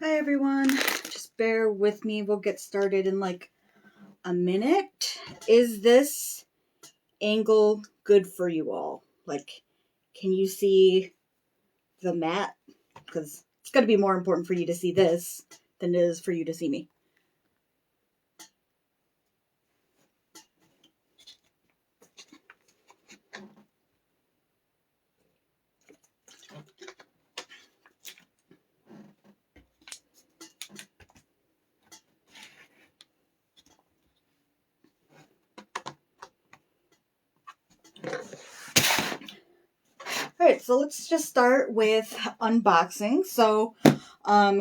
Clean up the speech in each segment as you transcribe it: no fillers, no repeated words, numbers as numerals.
Hi everyone, just bear with me. We'll get started in like a minute. Is this angle good for you all? Like, can you see the mat? Because it's going to be more important for you to see this than it is for you to see me. Alright, so let's just start with unboxing. So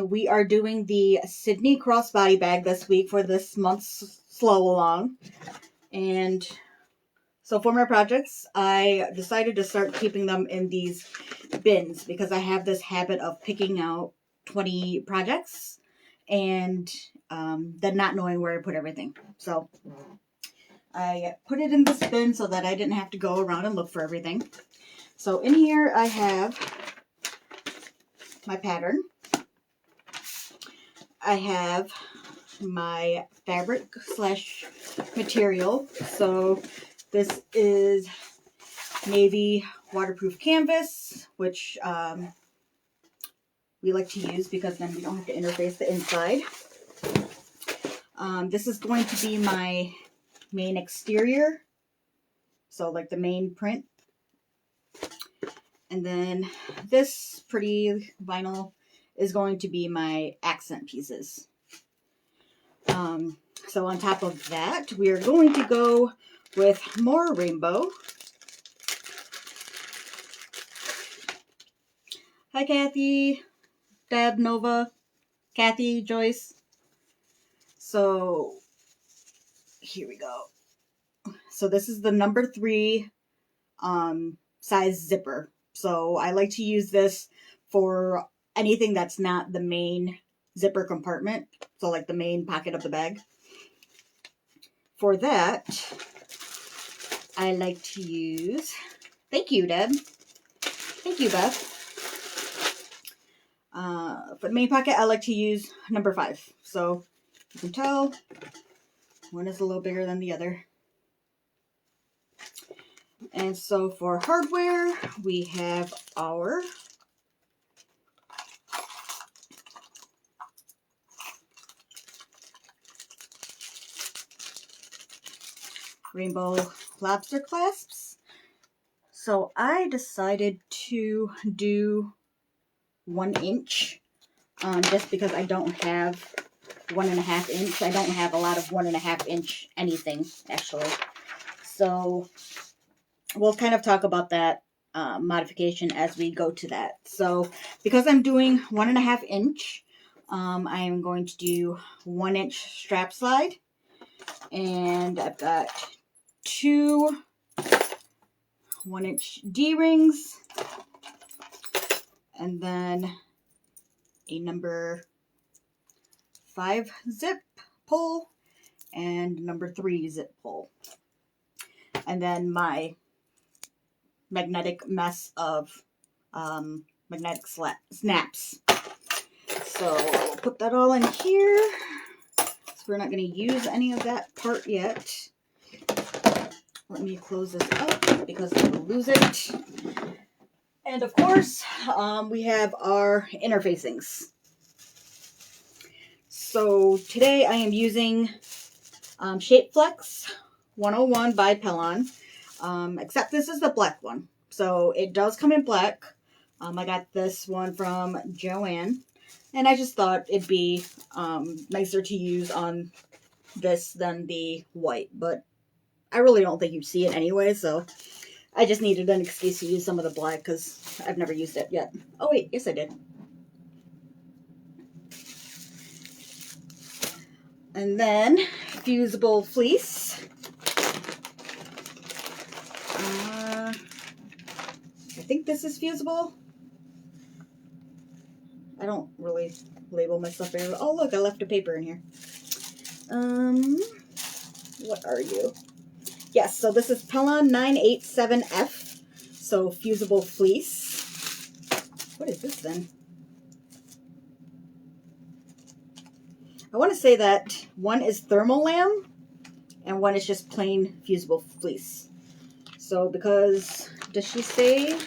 we are doing the Sydney crossbody bag this week for this month's Slowalong. And so for my projects, I decided to start keeping them in these bins because I have this habit of picking out 20 projects and then not knowing where to put everything. So I put it in this bin so that I didn't have to go around and look for everything. So in here I have my pattern. I have my fabric slash material. So this is navy waterproof canvas, which we like to use because then we don't have to interface the inside. This is going to be my main exterior, so like the main print. And then this pretty vinyl is going to be my accent pieces. So on top of that, we are going to go with more rainbow. Hi, Kathy, Dad, Nova, Kathy, Joyce. So here we go. So this is the number 3 size zipper. So I like to use this for anything that's not the main zipper compartment. So like the main pocket of the bag. For that, I like to use, thank you, Deb. Thank you, Beth. For the main pocket, I like to use number 5. So you can tell one is a little bigger than the other. And so for hardware, we have our rainbow lobster clasps. So I decided to do 1 inch just because I don't have 1.5 inch. I don't have a lot of 1.5 inch anything actually. So we'll kind of talk about that modification as we go to that. So because I'm doing 1.5 inch, I am going to do 1 inch strap slide, and I've got 2 1 inch D-rings, and then a number 5 zip pull and number 3 zip pull, and then my magnetic mess of magnetic snaps. So we'll put that all in here. So we're not going to use any of that part yet. Let me close this up because I will lose it. And of course, we have our interfacings. So today I am using Shapeflex 101 by Pellon, except this is the black one. So it does come in black. I got this one from Joanne, and I just thought it'd be nicer to use on this than the white, but I really don't think you'd see it anyway, so I just needed an excuse to use some of the black because I've never used it yet. Oh wait, yes I did. And then fusible fleece. I think this is fusible. I don't really label my stuff very well. Oh look, I left a paper in here. What are you? Yes, so this is Pellon 987F. So fusible fleece. What is this then? I want to say that one is Thermolam and one is just plain fusible fleece. So because, does she say?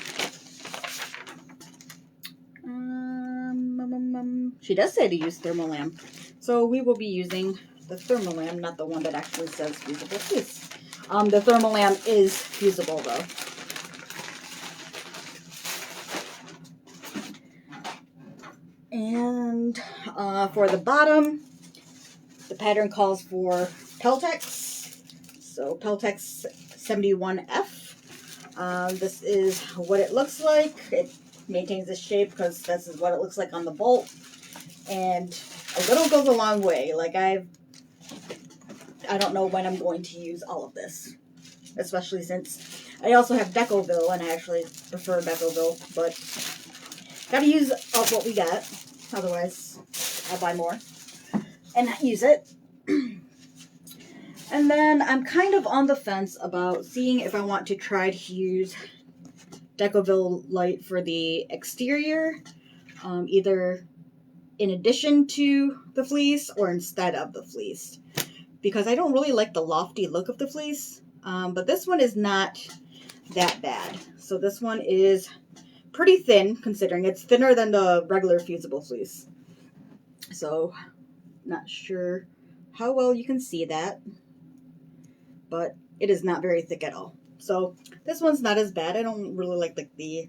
She does say to use Thermolam. So we will be using the Thermolam, not the one that actually says fusible fleece. The Thermolam is fusible though. And for the bottom, the pattern calls for Peltex. So Peltex 71F. This is what it looks like. It maintains its shape because this is what it looks like on the bolt. And a little goes a long way. Like I don't know when I'm going to use all of this. Especially since I also have Decoville and I actually prefer Decoville. But gotta use up what we got. Otherwise, I'll buy more and not use it. And then I'm kind of on the fence about seeing if I want to try to use Decoville Light for the exterior, either in addition to the fleece or instead of the fleece, because I don't really like the lofty look of the fleece, but this one is not that bad. So this one is pretty thin, considering it's thinner than the regular fusible fleece. So not sure how well you can see that, but it is not very thick at all. So this one's not as bad. I don't really like the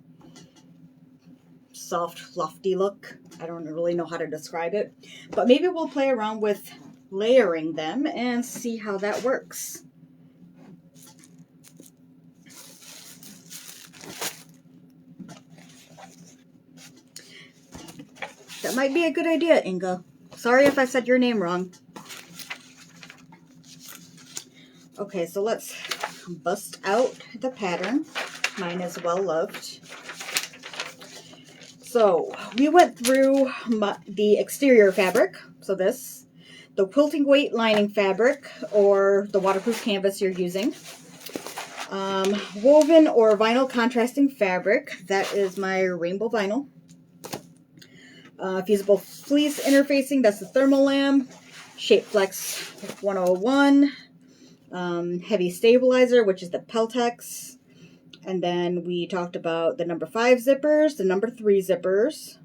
soft, lofty look. I don't really know how to describe it, but maybe we'll play around with layering them and see how that works. That might be a good idea, Inga. Sorry if I said your name wrong. Okay, so let's bust out the pattern. Mine is well loved. So we went through the exterior fabric. So this, the quilting weight lining fabric or the waterproof canvas you're using. Woven or vinyl contrasting fabric. That is my rainbow vinyl. Fusible fleece interfacing. That's the Thermolam. Shape Flex 101. Heavy stabilizer, which is the Peltex. And then we talked about the number 5 zippers, the number 3 zippers,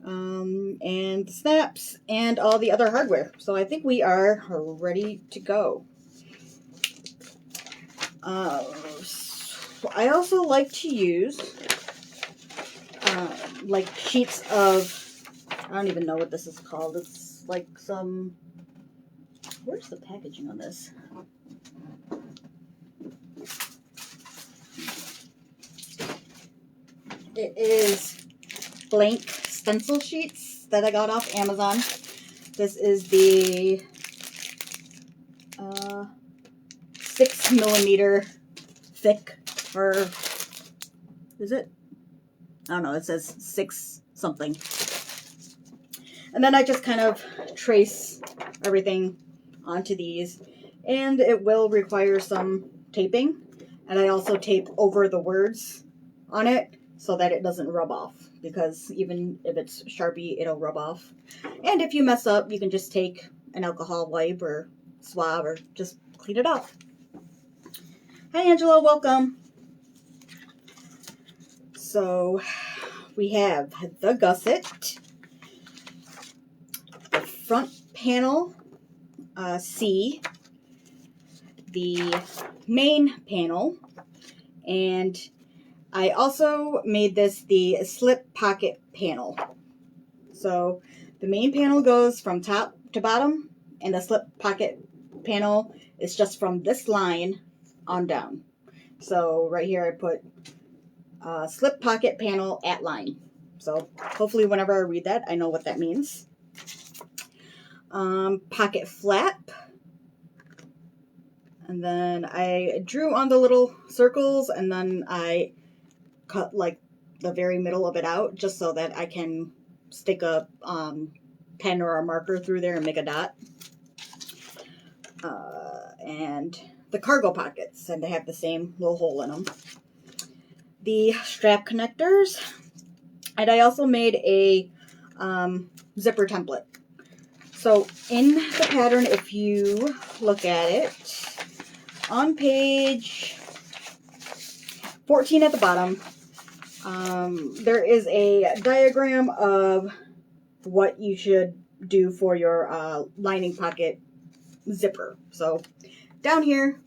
and the snaps, and all the other hardware. So I think we are ready to go. I also like to use like sheets of, I don't even know what this is called. It's like some, where's the packaging on this? It is blank stencil sheets that I got off Amazon. This is the 6mm thick, or is it? I don't know, it says 6 something. And then I just kind of trace everything onto these, and it will require some taping. And I also tape over the words on it so that it doesn't rub off, because even if it's Sharpie, it'll rub off. And if you mess up, you can just take an alcohol wipe or swab or just clean it off. Hi Angela, welcome. So we have the gusset, the front panel C, the main panel, and I also made this the slip pocket panel. So the main panel goes from top to bottom, and the slip pocket panel is just from this line on down. So right here I put slip pocket panel at line. So hopefully whenever I read that, I know what that means. Pocket flap. And then I drew on the little circles, and then I cut like the very middle of it out just so that I can stick a pen or a marker through there and make a dot. And the cargo pockets, and they have the same little hole in them. The strap connectors, and I also made a zipper template. So in the pattern, if you look at it, on page 14 at the bottom, there is a diagram of what you should do for your lining pocket zipper. So down here,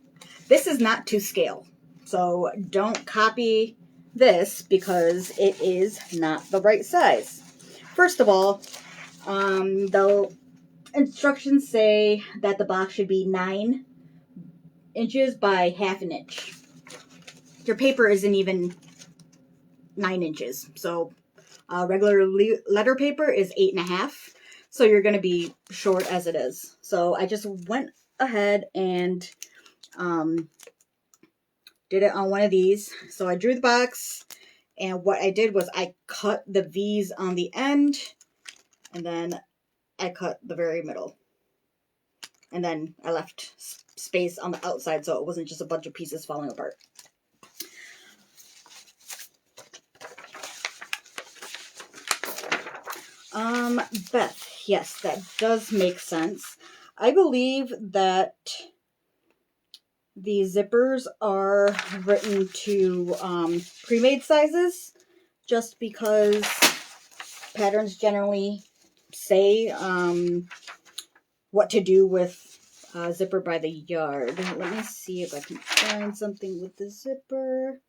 this is not to scale. So don't copy this because it is not the right size. First of all, the instructions say that the box should be 9 inches by half an inch. Your paper isn't even 9 inches. So regular letter paper is 8.5. So you're going to be short as it is. So I just went ahead and did it on one of these. So I drew the box, and what I did was I cut the V's on the end, and then I cut the very middle. And then I left space on the outside so it wasn't just a bunch of pieces falling apart. Beth, yes, that does make sense. I believe that the zippers are written to pre-made sizes just because patterns generally say what to do with zipper by the yard. Let me see if I can find something with the zipper.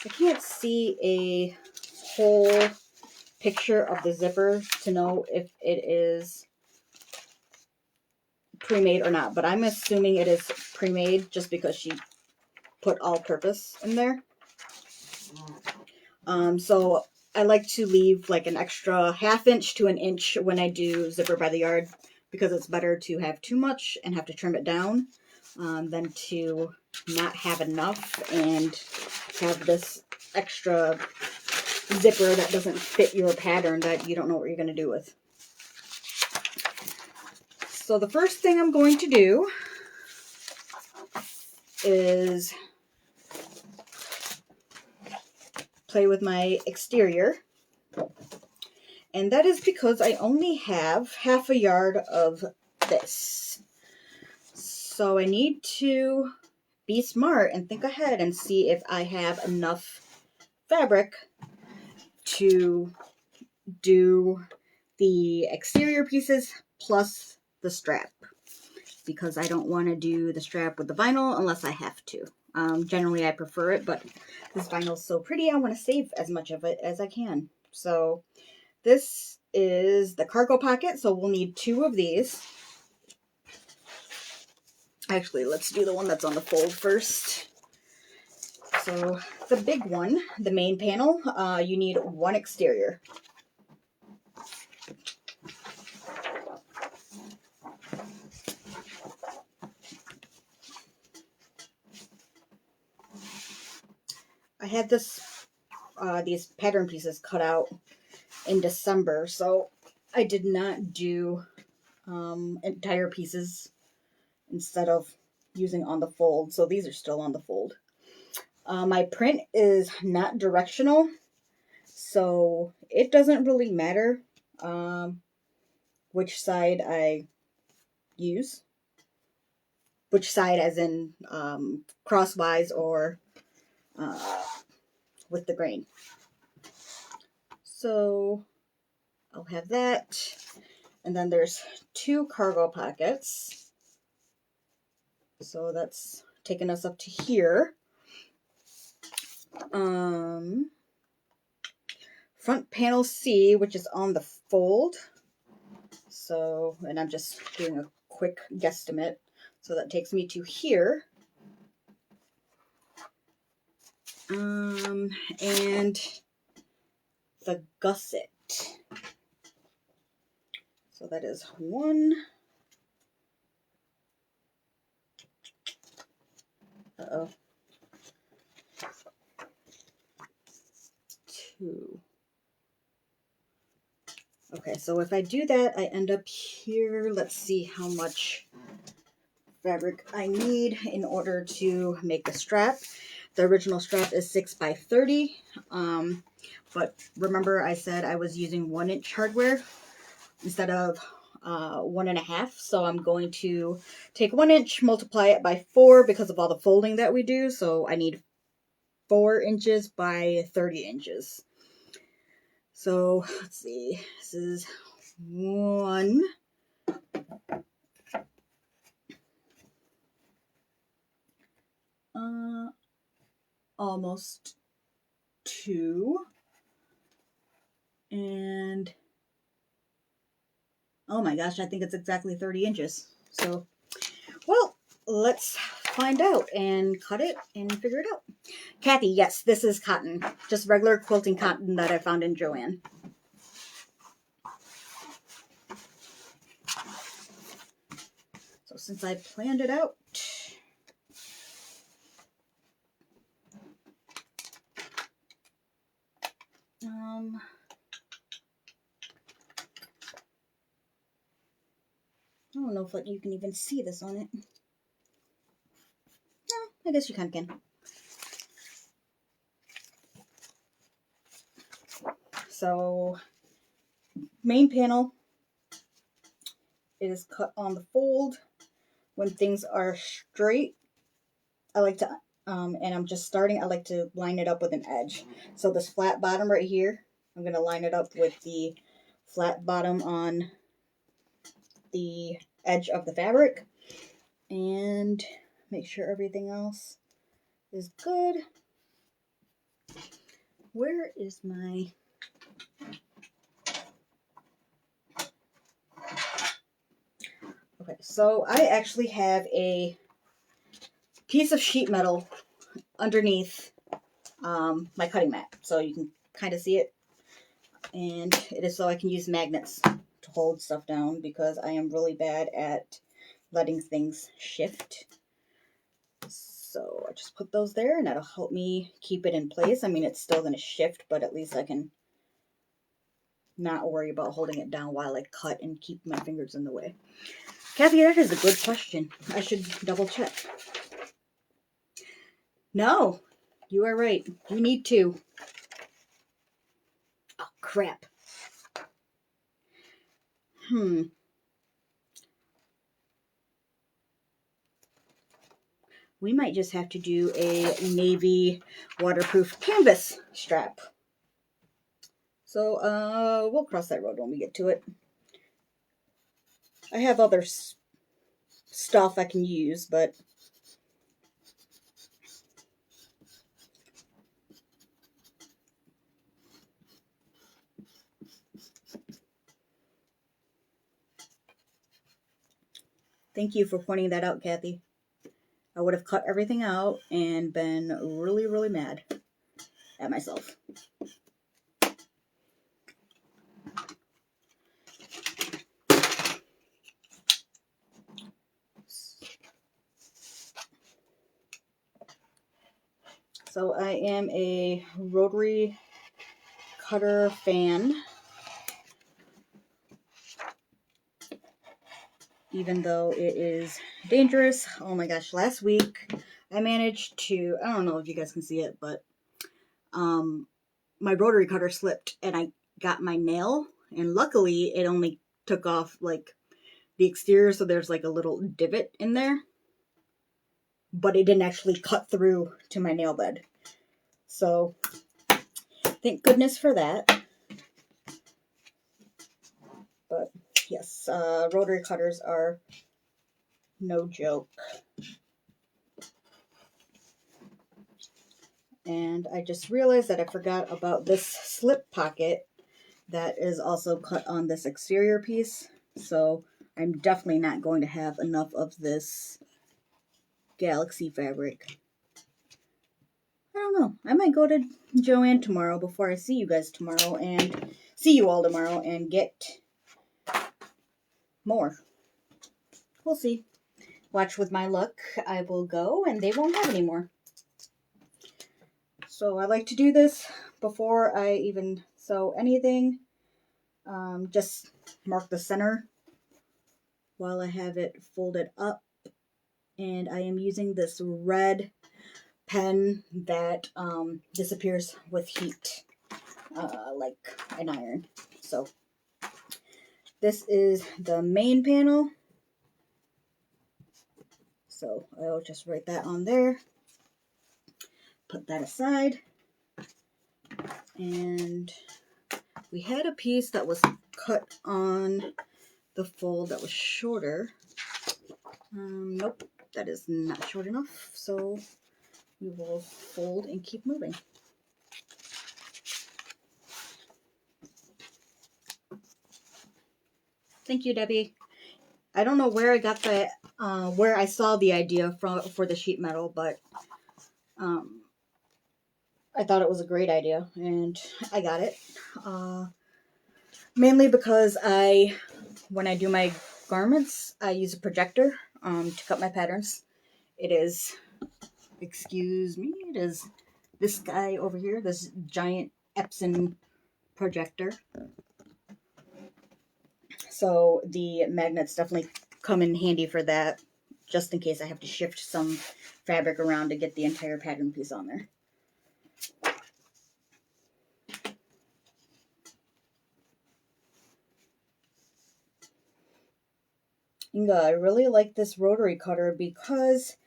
I can't see a whole picture of the zipper to know if it is pre-made or not, but I'm assuming it is pre-made just because she put all-purpose in there. So I like to leave like an extra ½ inch to an inch when I do zipper by the yard because it's better to have too much and have to trim it down than to not have enough and have this extra zipper that doesn't fit your pattern that you don't know what you're going to do with. So the first thing I'm going to do is play with my exterior. And that is because I only have ½ a yard of this. So I need to be smart and think ahead and see if I have enough fabric to do the exterior pieces plus the strap, because I don't want to do the strap with the vinyl unless I have to. Generally I prefer it, but this vinyl is so pretty I want to save as much of it as I can. So this is the cargo pocket, so we'll need 2 of these. Actually, let's do the one that's on the fold first. So the big one, the main panel, you need 1 exterior. I had these pattern pieces cut out in December, so I did not do entire pieces instead of using on the fold. So these are still on the fold. My print is not directional, so it doesn't really matter which side I use. Which side as in crosswise or with the grain. So I'll have that. And then there's 2 cargo pockets. So that's taking us up to here. Front panel C, which is on the fold. So, and I'm just doing a quick guesstimate. So that takes me to here. And the gusset. So that is 1. Uh-oh. 2. Okay, so if I do that, I end up here. Let's see how much fabric I need in order to make the strap. The original strap is 6 by 30. But remember I said I was using 1-inch hardware instead of 1.5. So I'm going to take 1 inch, multiply it by 4 because of all the folding that we do. So I need 4 inches by 30 inches. So let's see, this is 1, almost 2, and oh my gosh, I think it's exactly 30 inches. So, well, let's find out and cut it and figure it out. Kathy, yes, this is cotton. Just regular quilting cotton that I found in Joann. So since I planned it out, I don't know if you can even see this on it. I guess you kind of can. So, main panel is cut on the fold. When things are straight, I like to, and I'm just starting, I like to line it up with an edge. So this flat bottom right here, I'm going to line it up with the flat bottom on the edge of the fabric. And make sure everything else is good. Where is my... Okay, so I actually have a piece of sheet metal underneath my cutting mat, so you can kind of see it. And it is so I can use magnets to hold stuff down because I am really bad at letting things shift. So I just put those there and that'll help me keep it in place. I mean, it's still going to shift, but at least I can not worry about holding it down while I cut and keep my fingers in the way. Kathy, that is a good question. I should double check. No, you are right. You need to. Oh, crap. We might just have to do a navy waterproof canvas strap. So, we'll cross that road when we get to it. I have other stuff I can use, but thank you for pointing that out, Kathy. I would have cut everything out and been really, really mad at myself. So I am a rotary cutter fan, even though it is dangerous. Oh my gosh, last week I managed to, I don't know if you guys can see it, but my rotary cutter slipped and I got my nail, and luckily it only took off like the exterior, so there's like a little divot in there, but it didn't actually cut through to my nail bed. So thank goodness for that. But yes, rotary cutters are no joke. And I just realized that I forgot about this slip pocket that is also cut on this exterior piece. So I'm definitely not going to have enough of this galaxy fabric. I don't know. I might go to Joann tomorrow before I see you guys tomorrow and see you all tomorrow and get more. We'll see. Watch with my luck. I will go and they won't have any more. So I like to do this before I even sew anything. Just mark the center while I have it folded up. And I am using this red pen that disappears with heat, like an iron. So this is the main panel. So I'll just write that on there. Put that aside. And we had a piece that was cut on the fold that was shorter. Nope, that is not short enough. So we will fold and keep moving. Thank you, Debbie. I don't know where I got the, where I saw the idea for the sheet metal, but I thought it was a great idea, and I got it. Mainly because when I do my garments, I use a projector to cut my patterns. It is, excuse me, it is this guy over here, this giant Epson projector. So the magnets definitely come in handy for that, just in case I have to shift some fabric around to get the entire pattern piece on there. I really like this rotary cutter because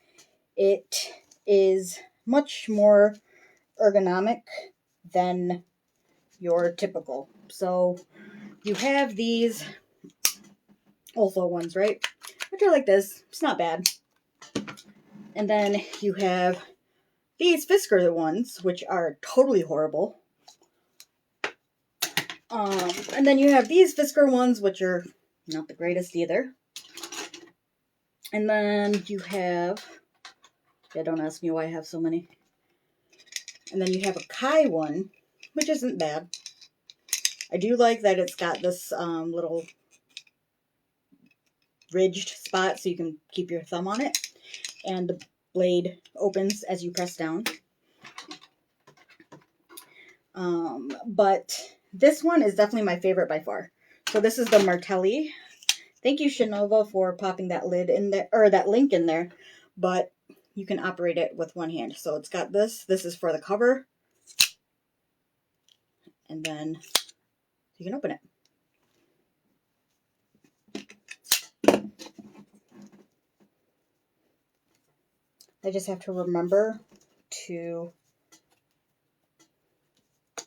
it is much more ergonomic than your typical. So you have these Olfo ones, right? Which are like this. It's not bad. And then you have these Fisker ones, which are totally horrible. And then you have these Fisker ones, which are not the greatest either. And then you have, yeah, don't ask me why I have so many. And then you have a Kai one, which isn't bad. I do like that it's got this little ridged spot so you can keep your thumb on it. And the blade opens as you press down. But this one is definitely my favorite by far. So this is the Martelli. Thank you, Shinova, for popping that lid in there, or that link in there. But you can operate it with one hand. So it's got this. This is for the cover. And then you can open it. I just have to remember to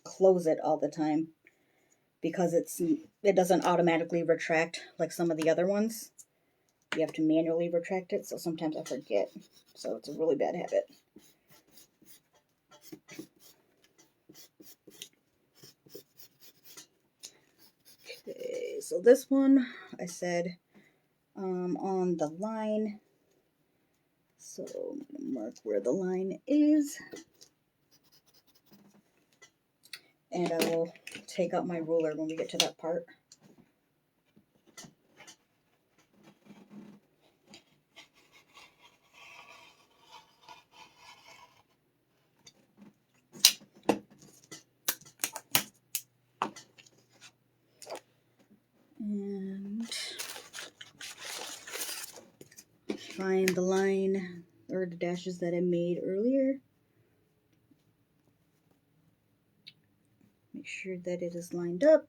close it all the time because it doesn't automatically retract like some of the other ones. You have to manually retract it, so sometimes I forget. So it's a really bad habit. Okay, so this one I said on the line. So I'm going to mark where the line is. And I will take out my ruler when we get to that part. And find the line or the dashes that I made earlier. Make sure that it is lined up.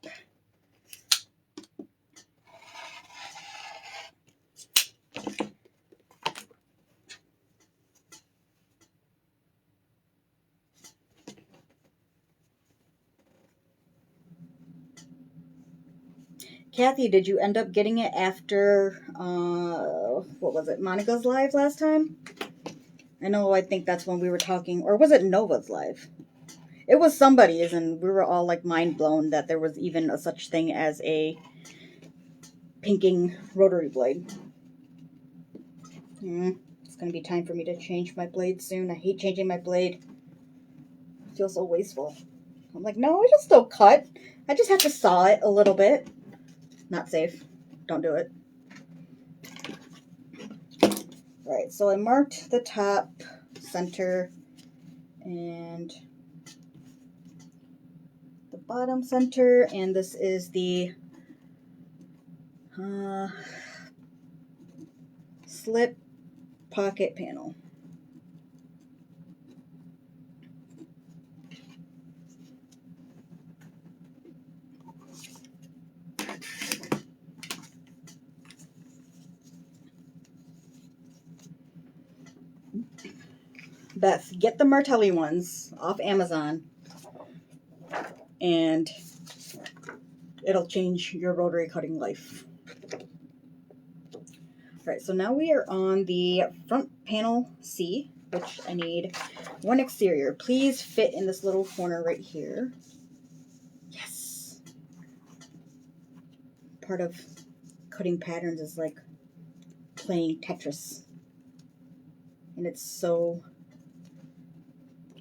Kathy, did you end up getting it after, what was it, Monica's live last time? I think that's when we were talking, or was it Nova's live? It was somebody's, and we were all like mind blown that there was even a such thing as a pinking rotary blade. It's going to be time for me to change my blade soon. I hate changing my blade. It feels so wasteful. I'm like, no, it'll still cut. I just have to saw it a little bit. Not safe. Don't do it. Alright, so I marked the top, center, and the bottom center, and this is the slip pocket panel. Beth, get the Martelli ones off Amazon, and it'll change your rotary cutting life. All right, so now we are on the front panel C, which I need one exterior. Please fit in this little corner right here. Yes. Part of cutting patterns is like playing Tetris. And it's so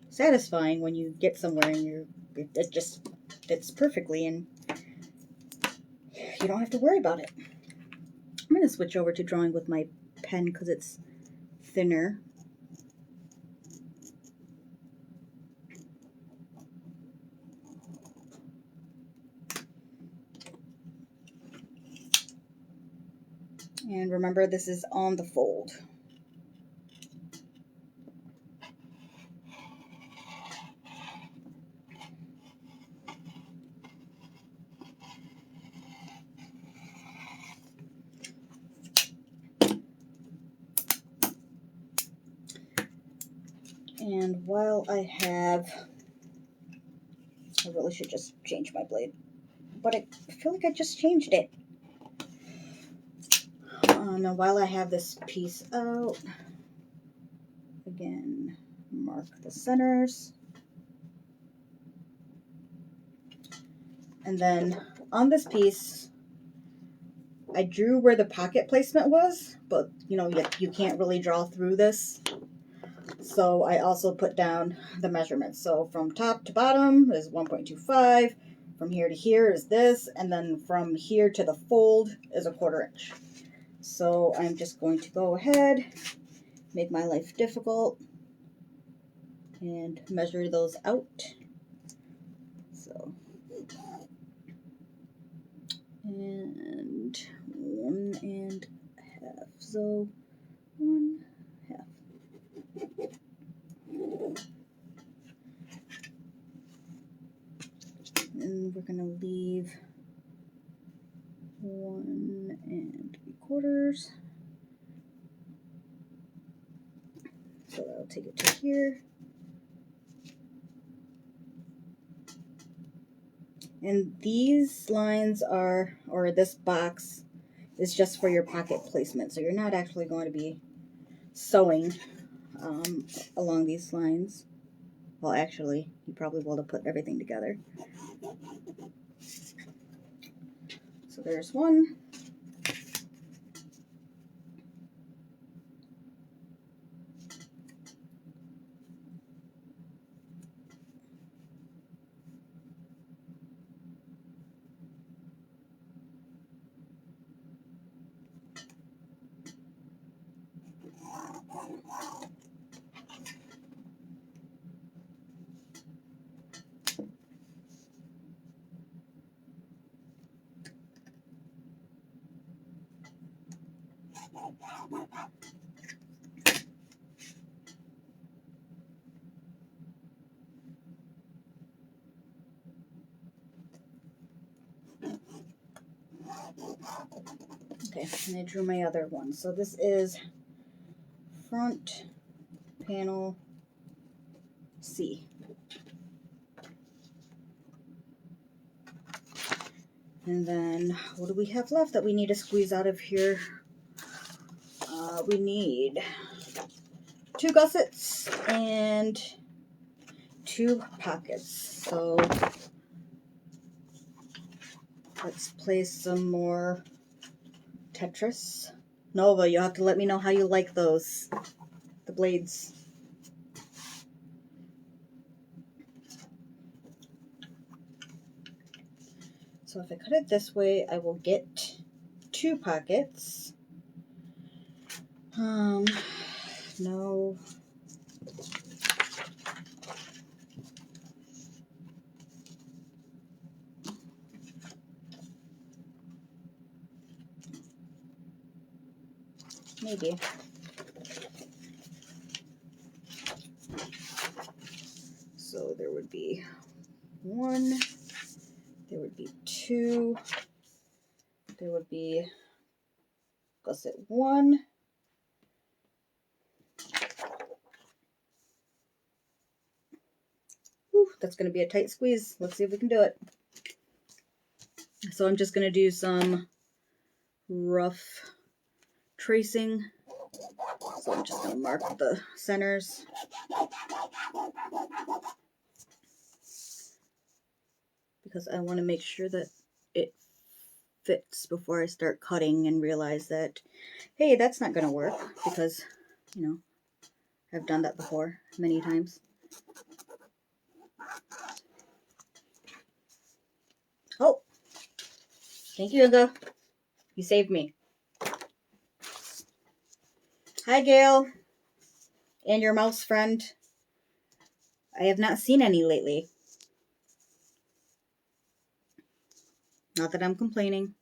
satisfying when you get somewhere and it just fits perfectly and you don't have to worry about it. I'm going to switch over to drawing with my pen because it's thinner. And remember, this is on the fold. And while I really should just change my blade, but I feel like I just changed it. Now while I have this piece out, again, mark the centers. And then on this piece, I drew where the pocket placement was, but you know, you can't really draw through this. So I also put down the measurements. So from top to bottom is 1.25. From here to here is this. And then from here to the fold is 1/4 inch. So I'm just going to go ahead, make my life difficult, and measure those out. So, and 1.5. So 1/2. And we're gonna leave 1 3/4. So that'll take it to here. And these lines are, or this box is just for your pocket placement. So you're not actually going to be sewing along these lines. Well, actually, you probably will to put everything together. So there's one. Okay, and I drew my other one. So this is front panel C. And then what do we have left that we need to squeeze out of here? We need 2 gussets and 2 pockets. So let's place some more Tetris. Nova, you'll have to let me know how you like those, the blades. So if I cut it this way, I will get 2 pockets. No. Maybe. So there would be 1, there would be 2, there would be gusset 1, whew, that's going to be a tight squeeze. Let's see if we can do it. So I'm just going to do some rough tracing. So I'm just going to mark the centers. Because I want to make sure that it fits before I start cutting and realize that, hey, that's not going to work, because, you know, I've done that before many times. Oh, thank you, Inga. You saved me. Hi, Gail. And your mouse friend. I have not seen any lately. Not that I'm complaining.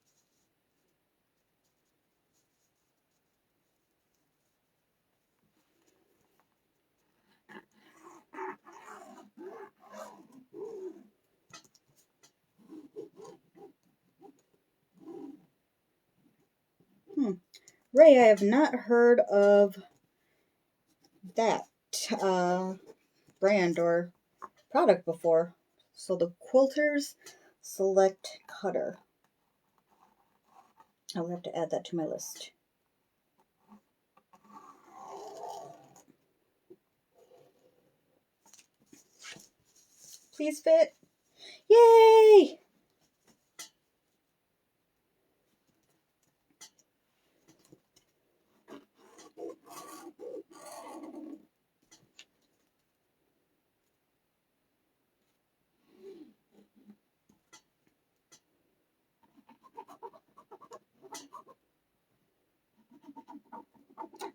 Ray, I have not heard of that brand or product before. So the Quilters Select Cutter. I'll have to add that to my list. Please fit. Yay!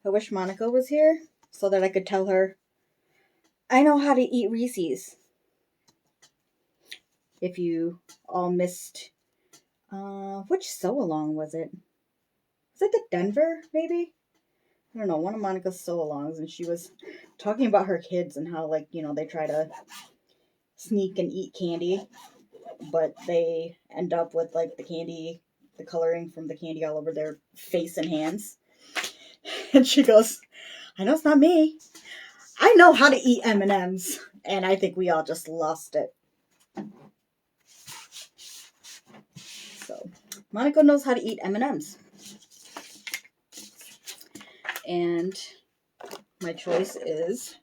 I wish Monica was here so that I could tell her, I know how to eat Reese's. If you all missed, which sew-along was it? Was it the Denver, maybe? I don't know, one of Monica's sew-alongs, and she was talking about her kids and how, like, you know, they try to sneak and eat candy, but they end up with, like, the coloring from the candy all over their face and hands. And she goes, I know it's not me. I know how to eat M&Ms. And I think we all just lost it. So, Monica knows how to eat M&Ms. And my choice is,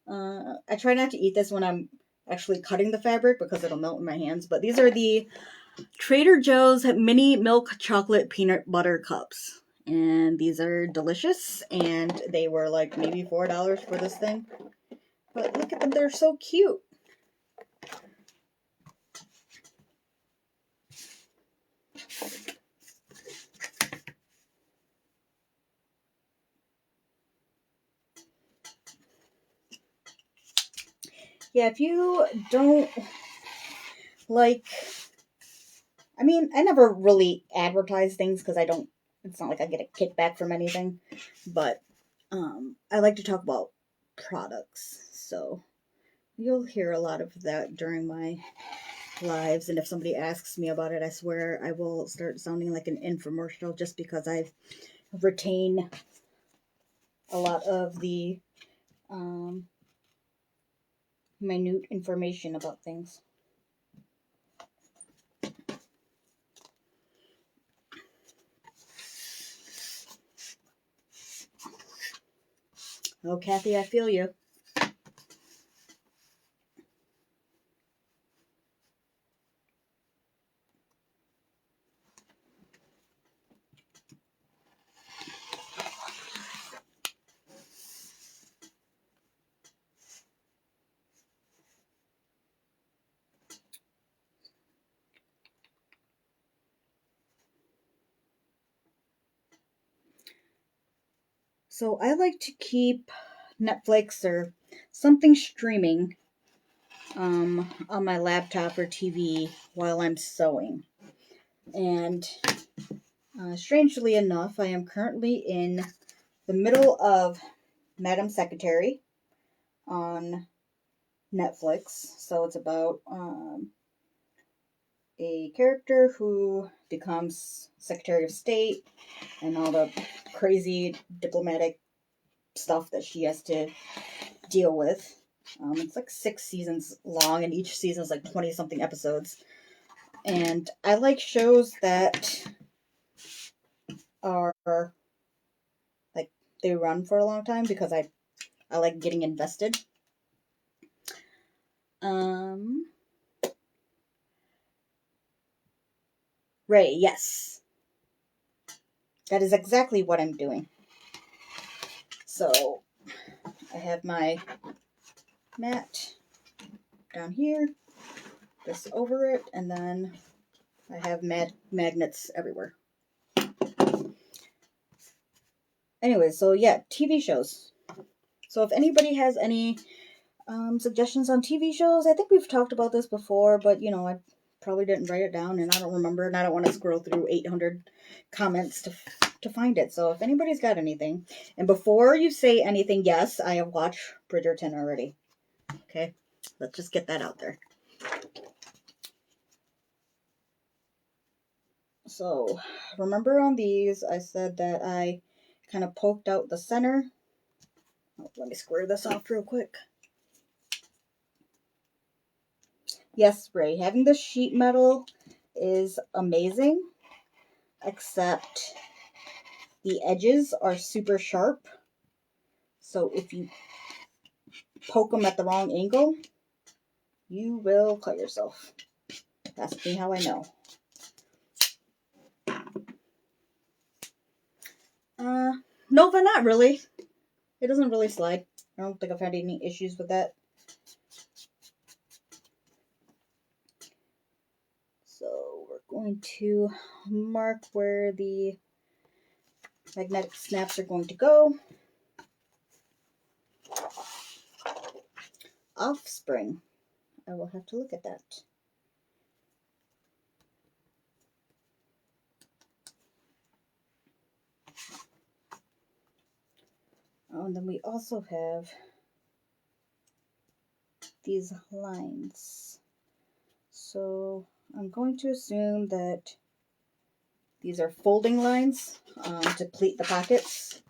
I try not to eat this when I'm actually cutting the fabric because it'll melt in my hands. But these are the Trader Joe's mini milk chocolate peanut butter cups. And these are delicious. And they were like maybe $4 for this thing. But look at them, they're so cute. Yeah, if you don't like, I mean, I never really advertise things because it's not like I get a kickback from anything, but I like to talk about products, so you'll hear a lot of that during my lives, and if somebody asks me about it, I swear I will start sounding like an infomercial just because I retain a lot of the minute information about things. Oh, Kathy, I feel you. So I like to keep Netflix or something streaming on my laptop or TV while I'm sewing. And strangely enough, I am currently in the middle of Madam Secretary on Netflix. So it's about a character who becomes Secretary of State and all the crazy diplomatic stuff that she has to deal with. It's like 6 seasons long, and each season is like 20 something episodes. And I like shows that are like they run for a long time because I like getting invested. Ray, yes. That is exactly what I'm doing. So I have my mat down here, this over it, and then I have magnets everywhere. Anyway, so yeah, TV shows. So if anybody has any suggestions on TV shows, I think we've talked about this before, but you know, I probably didn't write it down and I don't remember, and I don't want to scroll through 800 comments to find it. So if anybody's got anything, and before you say anything, yes, I have watched Bridgerton already. Okay, let's just get that out there. So remember on these, I said that I kind of poked out the center. Oh, let me square this off real quick. Yes, Ray, having the sheet metal is amazing, except the edges are super sharp. So if you poke them at the wrong angle, you will cut yourself. Ask me how I know. No, but not really. It doesn't really slide. I don't think I've had any issues with that. So we're going to mark where the magnetic snaps are going to go. Offspring. I will have to look at that. Oh, and then we also have these lines. So I'm going to assume that these are folding lines to pleat the pockets.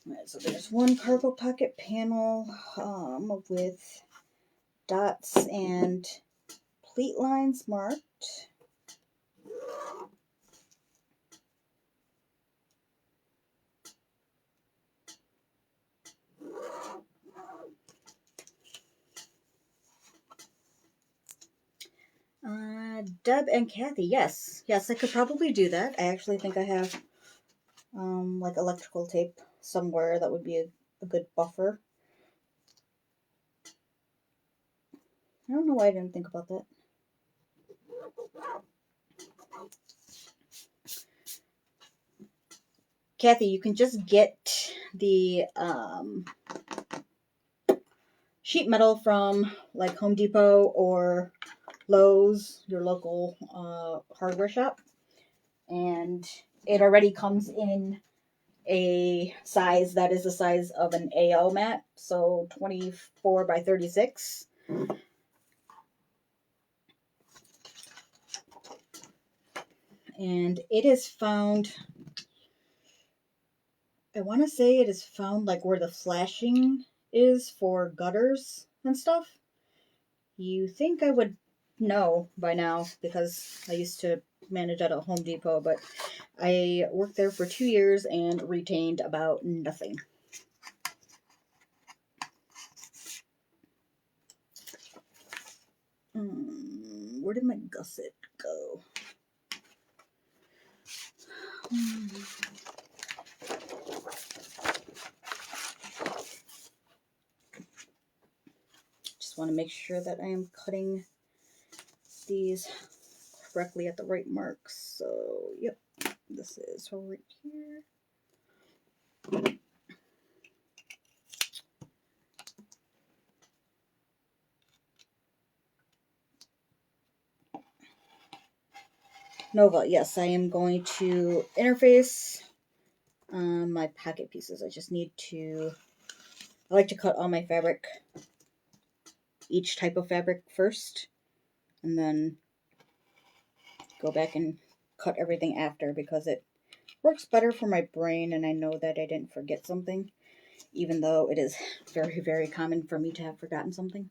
Alright, so there's one cargo pocket panel with dots and pleat lines marked. Deb and Kathy, yes. Yes, I could probably do that. I actually think I have like electrical tape somewhere that would be a good buffer. I don't know why I didn't think about that. Kathy, you can just get the sheet metal from like Home Depot or Lowe's, your local hardware shop, and it already comes in a size that is the size of an AO mat, so 24 by 36. And it is found, I want to say it is found like where the flashing is for gutters and stuff. You think I would know by now because I used to manage at a Home Depot, but I worked there for 2 years and retained about nothing. Where did my gusset go? Just want to make sure that I am cutting these correctly at the right marks. So, yep, this is right here. Nova, yes, I am going to interface my pocket pieces. I just need to, I like to cut all my fabric, each type of fabric first, and then go back and cut everything after, because it works better for my brain, and I know that I didn't forget something, even though it is very, very common for me to have forgotten something.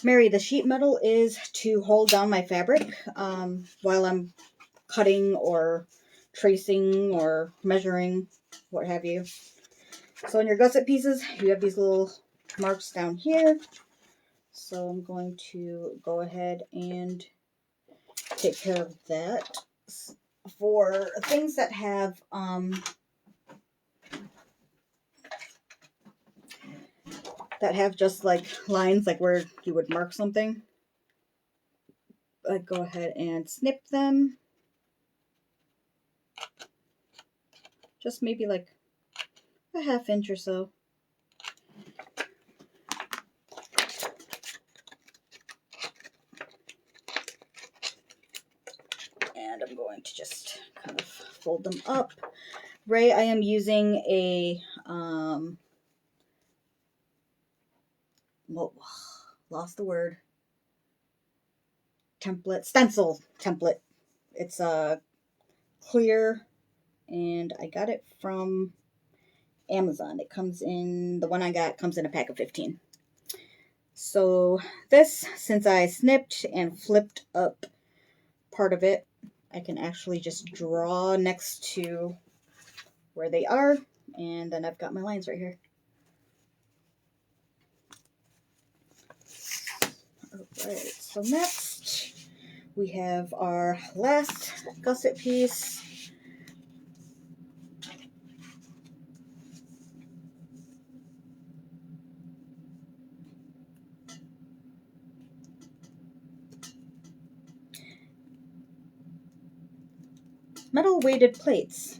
Mary, the sheet metal is to hold down my fabric while I'm cutting or tracing or measuring, what have you. So in your gusset pieces, you have these little marks down here. So I'm going to go ahead and take care of that. For things that have just like lines, like where you would mark something, I'd go ahead and snip them. Just maybe like a ½ inch or so. And I'm going to just kind of fold them up. Ray, I am using a well, lost the word. Stencil template. It's a clear, and I got it from Amazon. It comes in, the one I got comes in a pack of 15. So this, since I snipped and flipped up part of it, I can actually just draw next to where they are, and then I've got my lines right here. Alright, so next we have our last gusset piece. Metal weighted plates.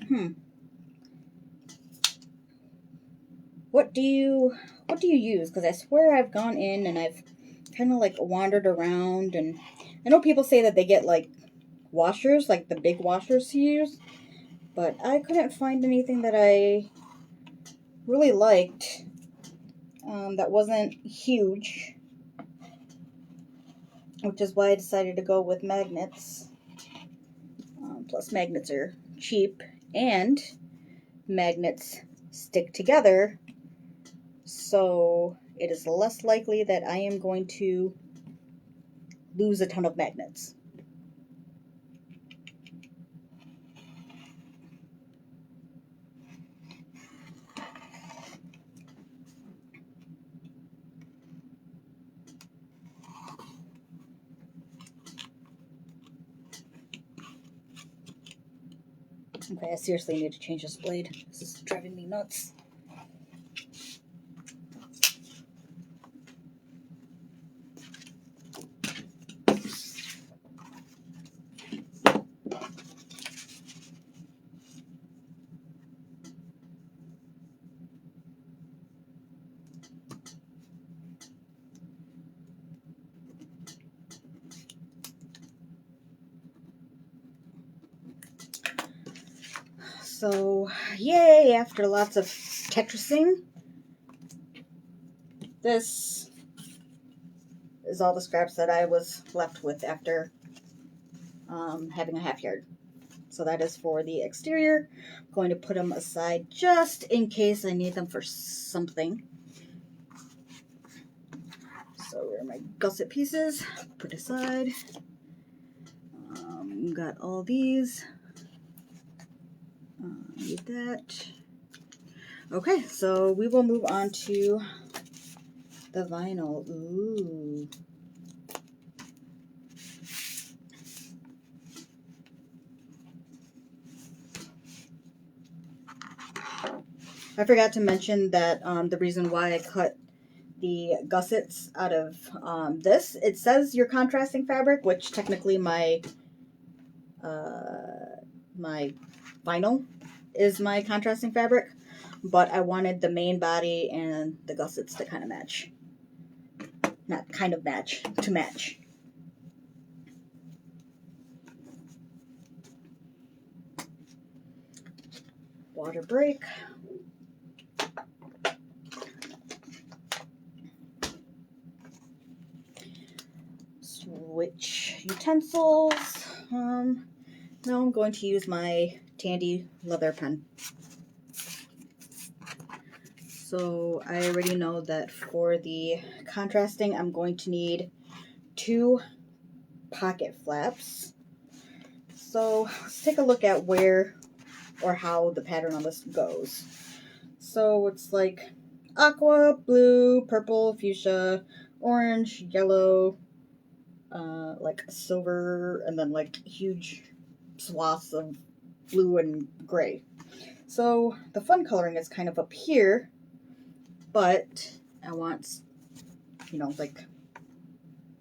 What do you use? Because I swear I've gone in and I've kind of like wandered around, and I know people say that they get like washers, like the big washers to use, but I couldn't find anything that I really liked that wasn't huge, which is why I decided to go with magnets. Plus magnets are cheap, and magnets stick together, so it is less likely that I am going to lose a ton of magnets. Okay, I seriously need to change this blade. This is driving me nuts. So, yay, after lots of Tetrising, this is all the scraps that I was left with after having a half yard. So that is for the exterior. I'm going to put them aside just in case I need them for something. So where are my gusset pieces? Put aside. Got all these. Need that. Okay, so we will move on to the vinyl. Ooh. I forgot to mention that the reason why I cut the gussets out of this, it says your contrasting fabric, which technically my my vinyl is my contrasting fabric, but I wanted the main body and the gussets to kind of match. Not kind of match, to match. Water break. Switch utensils. Now I'm going to use my Tandy leather pen. So I already know that for the contrasting, I'm going to need 2 pocket flaps. So let's take a look at where or how the pattern on this goes. So it's like aqua, blue, purple, fuchsia, orange, yellow, like silver, and then like huge swaths of blue and gray. So the fun coloring is kind of up here, but I want, like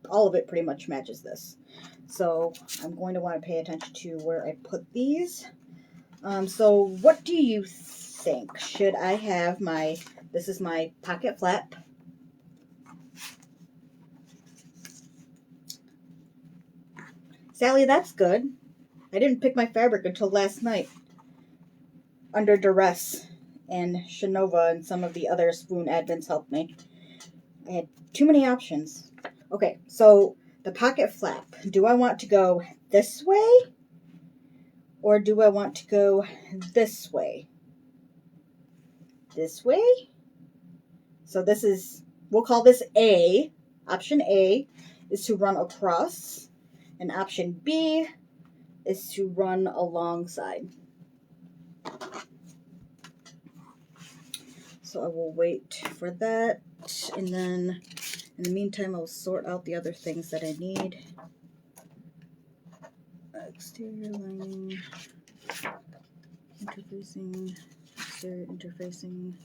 all of it pretty much matches this. So I'm going to want to pay attention to where I put these. So what do you think? Should I have this is my pocket flap. Sally, that's good. I didn't pick my fabric until last night. Under duress. And Shinova and some of the other Swoon admins helped me. I had too many options. Okay, so the pocket flap. Do I want to go this way? Or do I want to go this way? This way? So this is, we'll call this A. Option A is to run across. And option B is to run alongside. So I will wait for that. And then in the meantime, I'll sort out the other things that I need. Exterior lining, interfacing, exterior interfacing.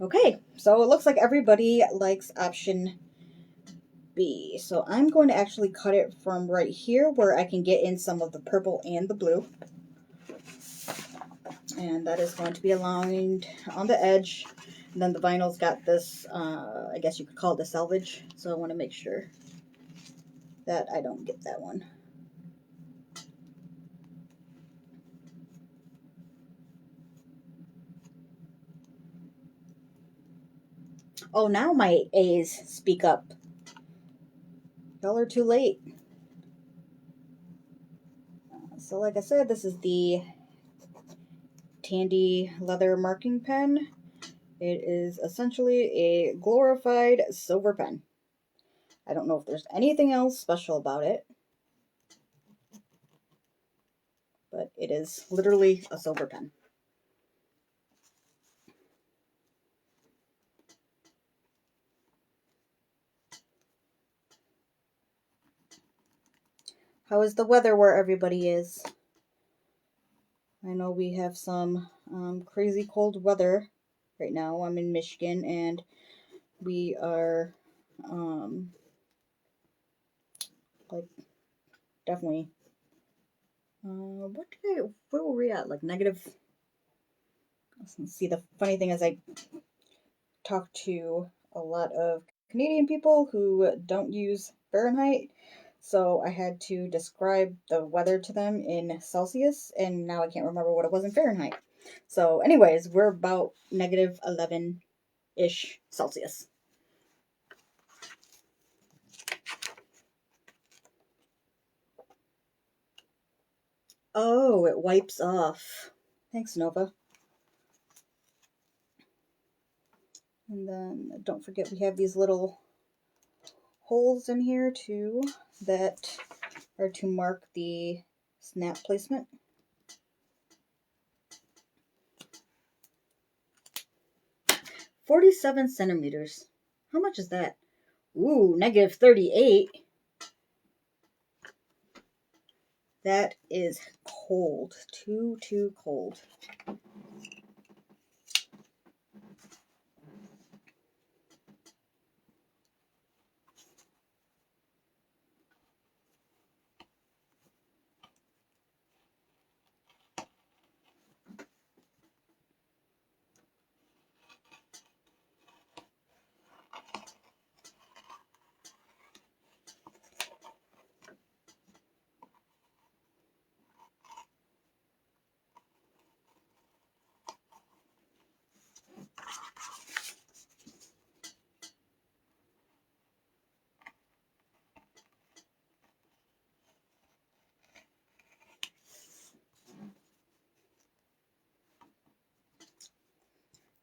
Okay, so it looks like everybody likes option B. So I'm going to actually cut it from right here where I can get in some of the purple and the blue. And that is going to be aligned on the edge. And then the vinyl's got this, I guess you could call it the selvage. So I want to make sure that I don't get that one. Oh, now my A's speak up. Y'all are too late. So like I said, this is the Tandy leather marking pen. It is essentially a glorified silver pen. I don't know if there's anything else special about it, but it is literally a silver pen. How is the weather where everybody is? I know we have some crazy cold weather right now. I'm in Michigan and we are like definitely where were we at? Like negative. Let's see, the funny thing is I talk to a lot of Canadian people who don't use Fahrenheit. So I had to describe the weather to them in Celsius, and now I can't remember what it was in Fahrenheit. So anyways, we're about negative 11-ish Celsius. Oh, it wipes off. Thanks, Nova. And then don't forget we have these little holes in here too that are to mark the snap placement. "47 centimeters. How much is that? Ooh, negative 38. That is cold. Too cold.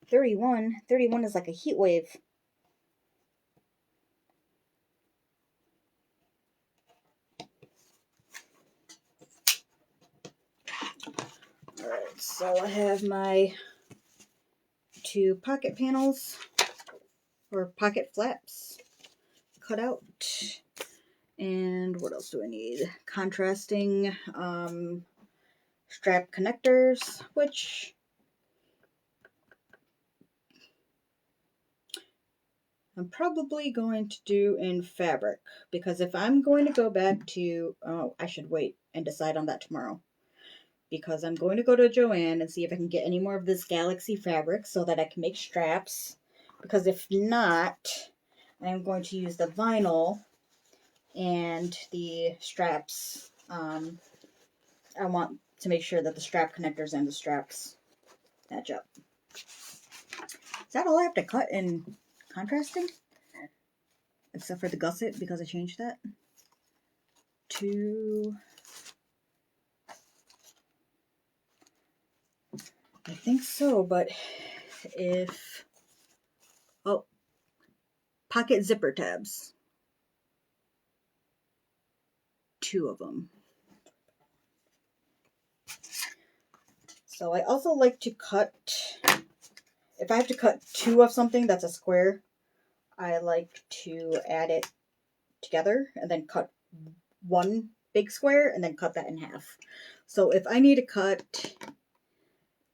Thirty-one is like a heat wave. Alright, so I have my 2 pocket panels, or pocket flaps, cut out. And what else do I need? Contrasting strap connectors, which I'm probably going to do in fabric, because if I'm going to go back to, oh, I should wait and decide on that tomorrow, because I'm going to go to Joann and see if I can get any more of this Galaxy fabric so that I can make straps, because if not, I'm going to use the vinyl and the straps. I want to make sure that the strap connectors and the straps match up. Is that all I have to cut in contrasting? Except for the gusset, because I changed that to, I think so, but if, oh, pocket zipper tabs. 2 of them. So I also like to cut, if I have to cut 2 of something that's a square, I like to add it together and then cut 1 big square and then cut that in half. So if I need to cut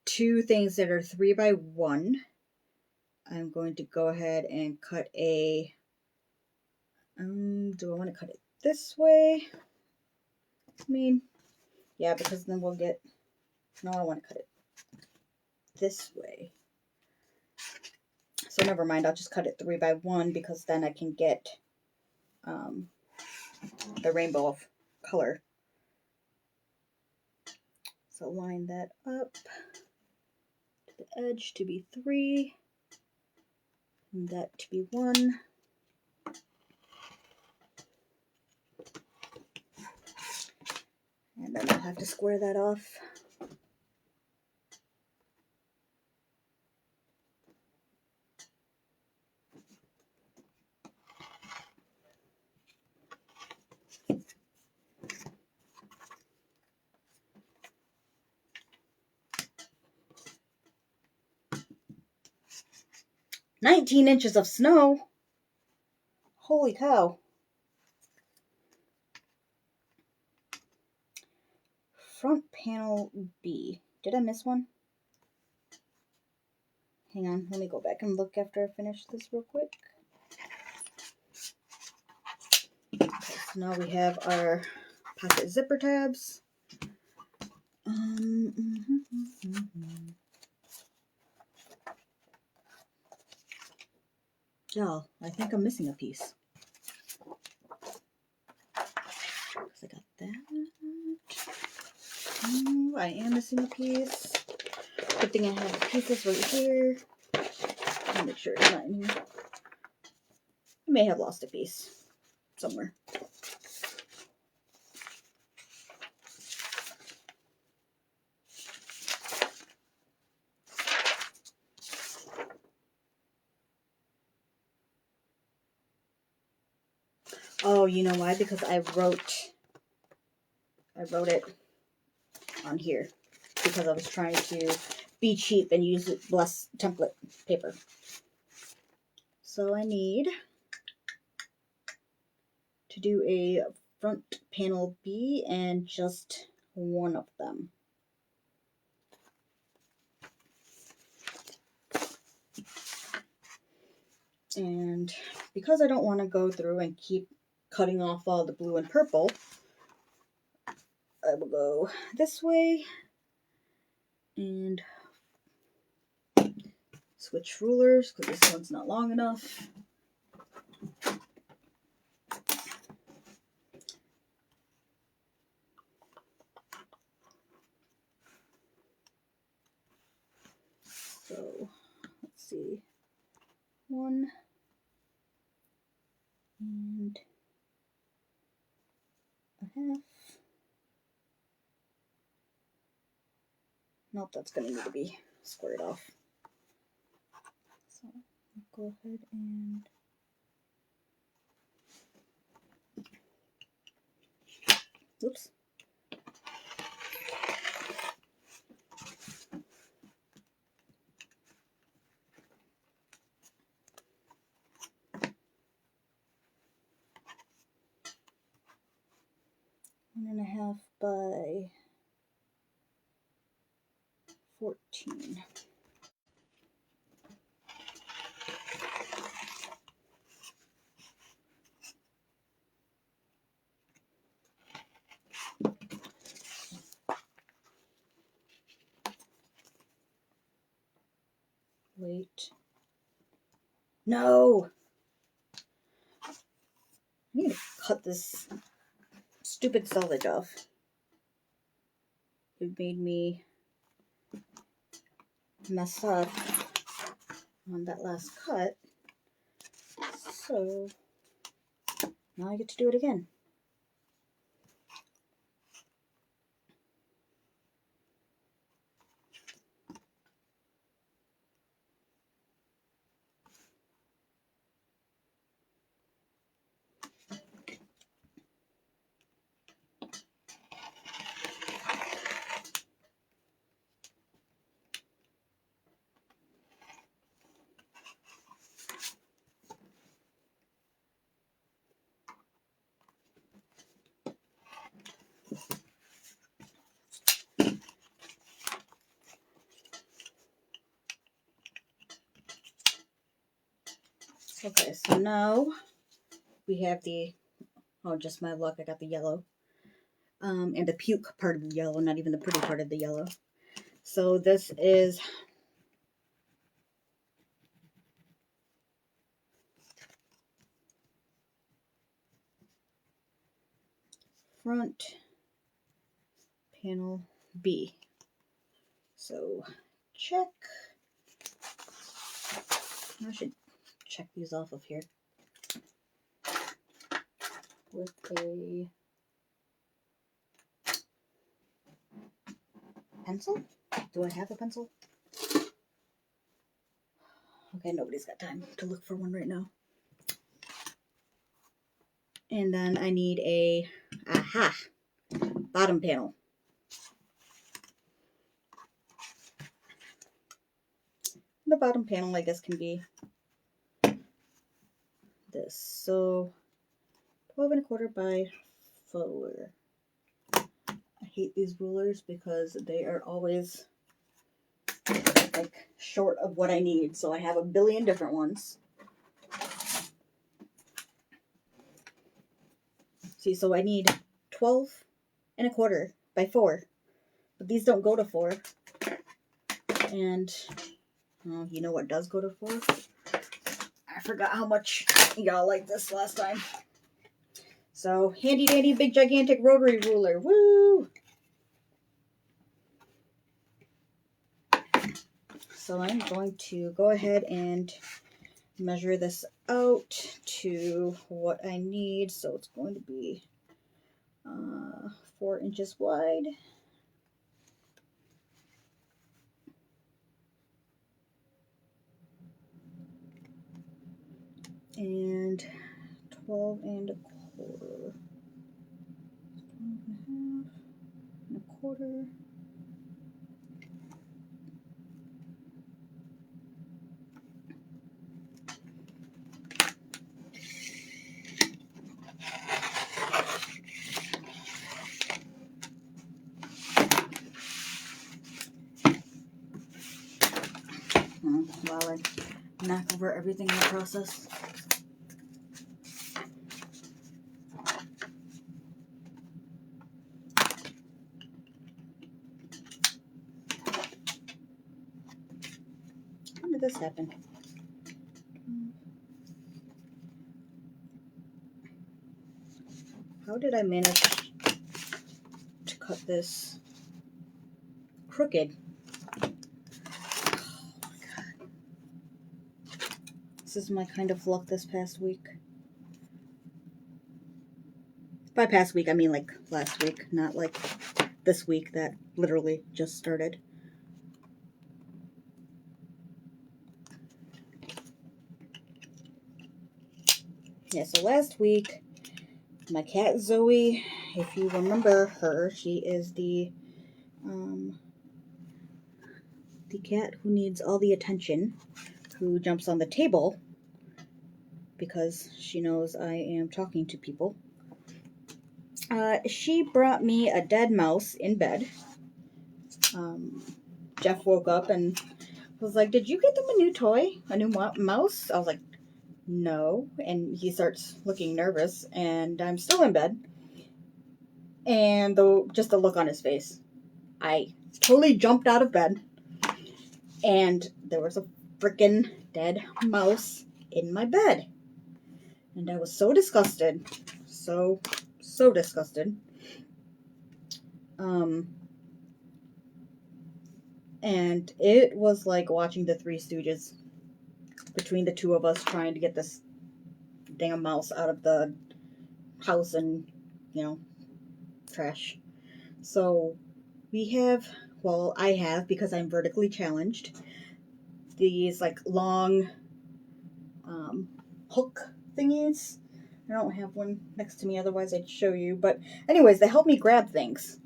2 things that are 3 by 1, I'm going to go ahead and cut a, do I want to cut it this way? I mean, yeah, because then we'll get, no, I want to cut it this way. So never mind, I'll just cut it 3 by 1, because then I can get the rainbow of color. So line that up to the edge to be 3, and that to be 1. And then I'll have to square that off. "19 inches of snow. Holy cow." Front panel B. Did I miss one? Hang on, let me go back and look after I finish this real quick. Okay, so now we have our pocket zipper tabs. Y'all, I think I'm missing a piece. Because I got that. I am missing a piece. Good thing I have the pieces right here. I'll make sure it's not in here. I may have lost a piece somewhere. Oh, you know why? Because I wrote it on here because I was trying to be cheap and use less template paper. So I need to do a front panel B and just one of them. And because I don't want to go through and keep cutting off all the blue and purple, I will go this way and switch rulers because this one's not long enough. So let's see, 1 and a half. Nope, that's going to need to be squared off. So I'll go ahead and oops. One and a half by 14. Wait. No! I need to cut this stupid silage off. It made me mess up on that last cut. So now I get to do it again. Okay, so now we have the, oh, just my luck, I got the yellow. And the puke part of the yellow, not even the pretty part of the yellow. So this is front panel B. So check. I should check these off of here with a pencil. Do I have a pencil? Okay, nobody's got time to look for one right now. And then I need a bottom panel. The bottom panel, I guess, can be this. So 12 1/4 by 4. I hate these rulers because they are always like short of what I need. So I have a billion different ones. See, so I need 12 1/4 by 4. But these don't go to 4. And oh, you know what does go to 4? I forgot how much y'all liked this last time. So, handy dandy big gigantic rotary ruler. Woo! So I'm going to go ahead and measure this out to what I need. So it's going to be 4 inches wide. And 12 1/4 4 and a quarter. While I knock over everything in the process. How did this happen? How did I manage to cut this crooked? Oh my god. This is my kind of luck this past week. By past week, I mean like last week, not like this week that literally just started. Yeah, so last week, my cat Zoe, if you remember her, she is the cat who needs all the attention, who jumps on the table because she knows I am talking to people. She brought me a dead mouse in bed. Jeff woke up and was like, "Did you get them a new toy? A new mouse?" I was like, "No." And he starts looking nervous, and I'm still in bed. And just the look on his face. I totally jumped out of bed, and there was a freaking dead mouse in my bed. And I was so disgusted. So disgusted. And it was like watching the Three Stooges between the two of us trying to get this damn mouse out of the house and, trash. So we have, well, I have, because I'm vertically challenged, these like long hook thingies. I don't have one next to me, otherwise I'd show you. But anyways, they help me grab things.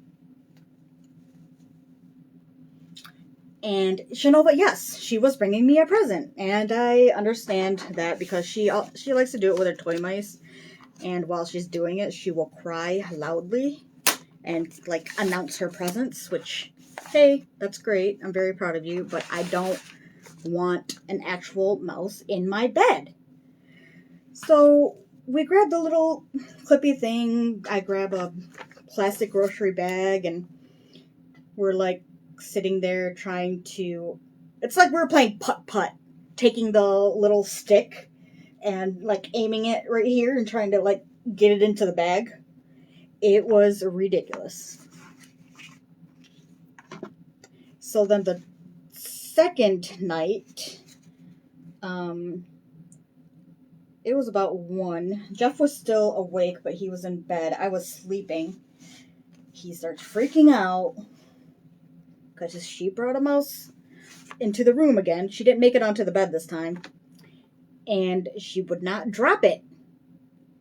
And Shanova, yes, she was bringing me a present, and I understand that because she likes to do it with her toy mice, and while she's doing it, she will cry loudly and like announce her presence. Which, hey, that's great. I'm very proud of you, but I don't want an actual mouse in my bed. So we grab the little clippy thing. I grab a plastic grocery bag, and we're like sitting there trying to, it's like we're playing putt-putt, taking the little stick and like aiming it right here and trying to like get it into the bag. It was ridiculous. So then the second night, it was about 1. Jeff was still awake, but he was in bed. I was sleeping. He starts freaking out because she brought a mouse into the room again. She didn't make it onto the bed this time. And she would not drop it.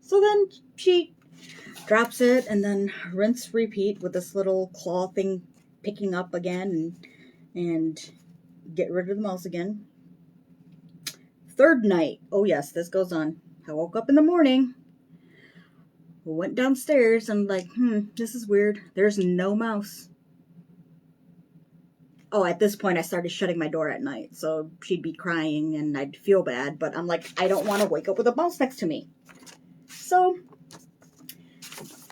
So then she drops it and then rinse, repeat with this little claw thing picking up again and get rid of the mouse again. Third night. Oh yes, this goes on. I woke up in the morning, went downstairs, and like, this is weird. There's no mouse. Oh, at this point, I started shutting my door at night, so she'd be crying, and I'd feel bad, but I'm like, I don't want to wake up with a mouse next to me. So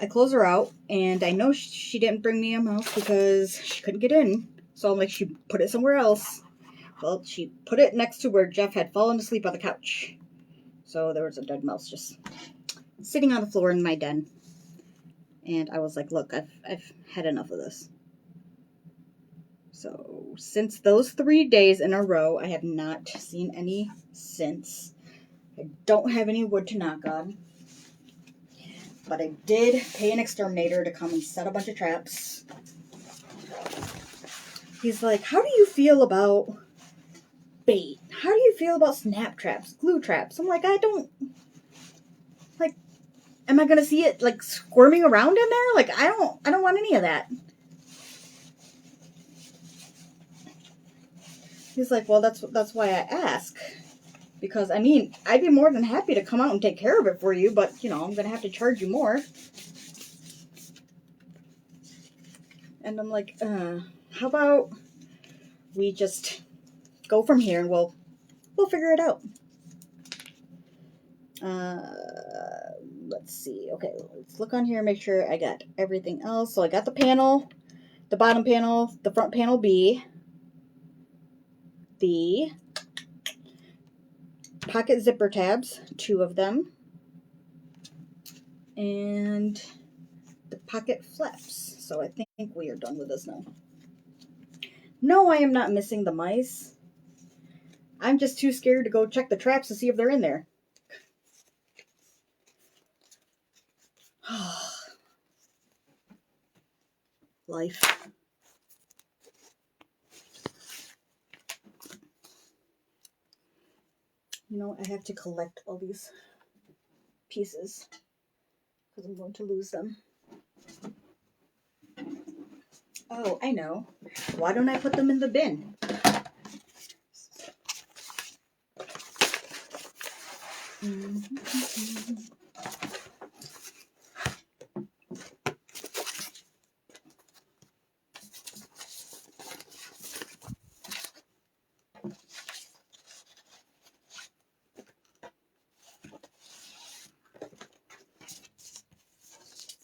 I close her out, and I know she didn't bring me a mouse because she couldn't get in, so I'm like, she put it somewhere else. Well, she put it next to where Jeff had fallen asleep on the couch. So there was a dead mouse just sitting on the floor in my den. And I was like, look, I've had enough of this. So since those 3 days in a row, I have not seen any since. I don't have any wood to knock on. But I did pay an exterminator to come and set a bunch of traps. He's like, how do you feel about bait? How do you feel about snap traps, glue traps? I'm like, I don't, like, am I gonna see it like squirming around in there? Like I don't want any of that. He's like, well, that's why I ask. Because, I mean, I'd be more than happy to come out and take care of it for you, but, you know, I'm going to have to charge you more. And I'm like, how about we just go from here and we'll figure it out. Let's see. Okay, let's look on here and make sure I got everything else. So I got the panel, the bottom panel, the front panel B, the pocket zipper tabs, 2 of them, and the pocket flaps. So I think we are done with this now. No, I am not missing the mice. I'm just too scared to go check the traps to see if they're in there. Life. You know, I have to collect all these pieces because I'm going to lose them. Oh, I know. Why don't I put them in the bin?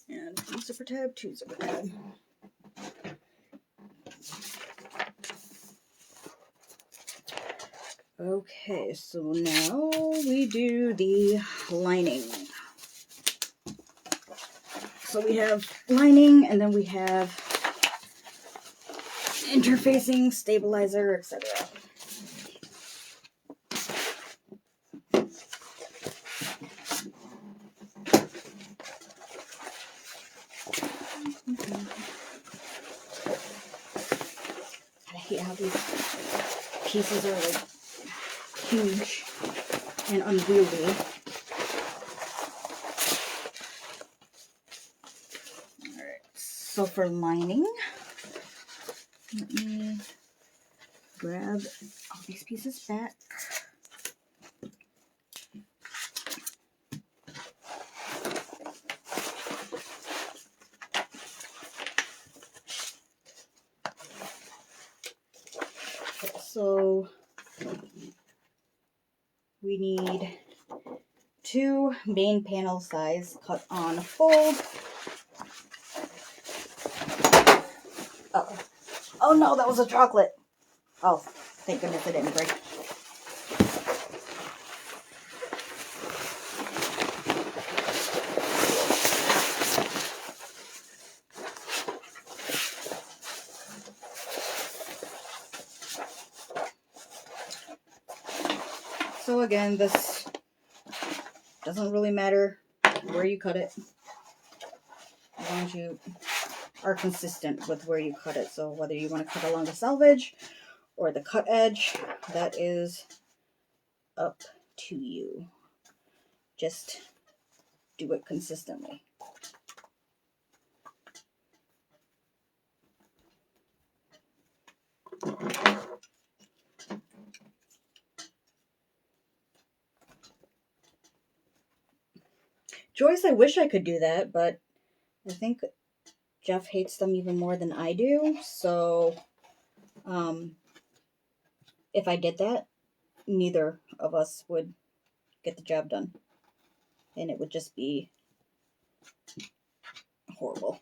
And 1 zipper tab, 2 zipper tab. Okay, so now we do the lining. So we have lining, and then we have interfacing, stabilizer, etc. I hate how these pieces are like huge and unwieldy. Alright, so for lining, let me grab all these pieces back. Okay, so we need 2 main panel size cut on fold. Uh-oh. Oh no, that was a chocolate. Oh, thank goodness it didn't break. So again, this doesn't really matter where you cut it, as long as you are consistent with where you cut it. So whether you want to cut along the selvage or the cut edge, that is up to you. Just do it consistently. Joyce, I wish I could do that, but I think Jeff hates them even more than I do. So if I did that, neither of us would get the job done. And it would just be horrible.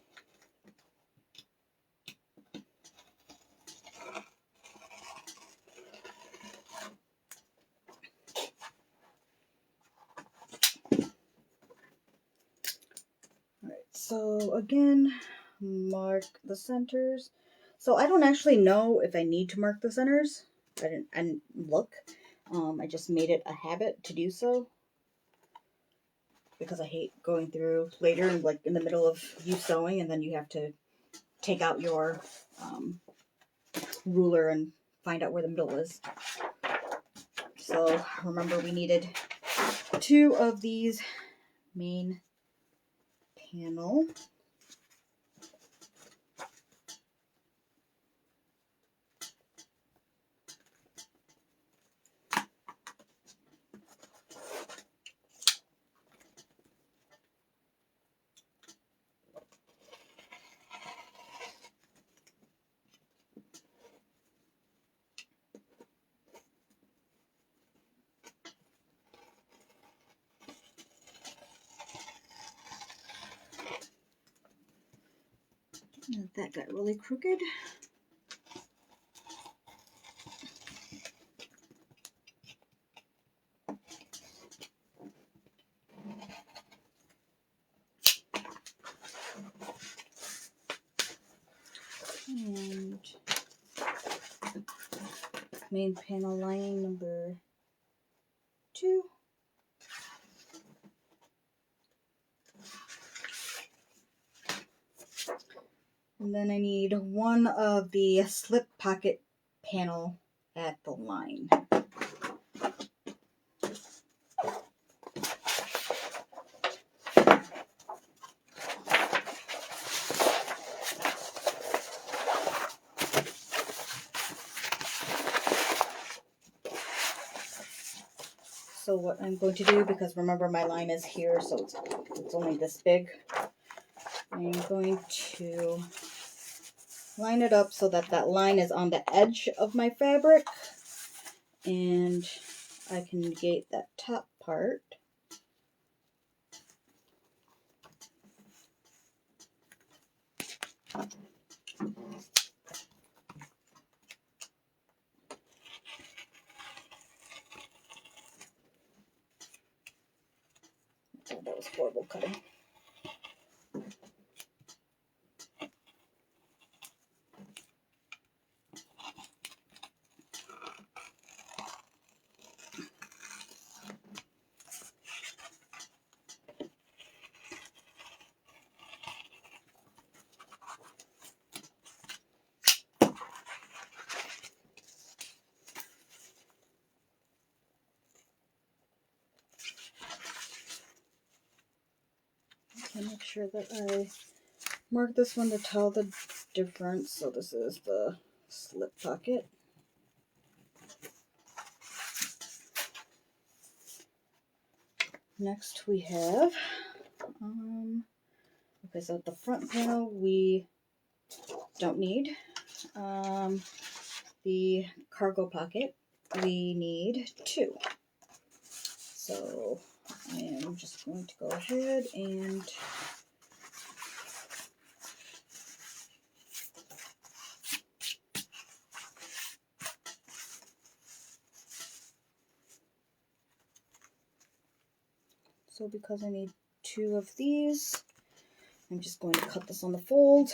Alright, so again, mark the centers. So I don't actually know if I need to mark the centers. I didn't look. I just made it a habit to do so, because I hate going through later and like in the middle of you sewing and then you have to take out your ruler and find out where the middle is. So remember, we needed 2 of these main panel. That got really crooked. And main panel lining number 2. And then I need one of the slip pocket panel at the line. So what I'm going to do, because remember my line is here, so it's only this big, I'm going to line it up so that that line is on the edge of my fabric, and I can negate that top part. Oh, that was horrible cutting. Okay, make sure that I mark this one to tell the difference. So this is the slip pocket. Next we have, okay, so the front panel we don't need. The cargo pocket, we need 2. So I am just going to go ahead and so because I need 2 of these, I'm just going to cut this on the fold.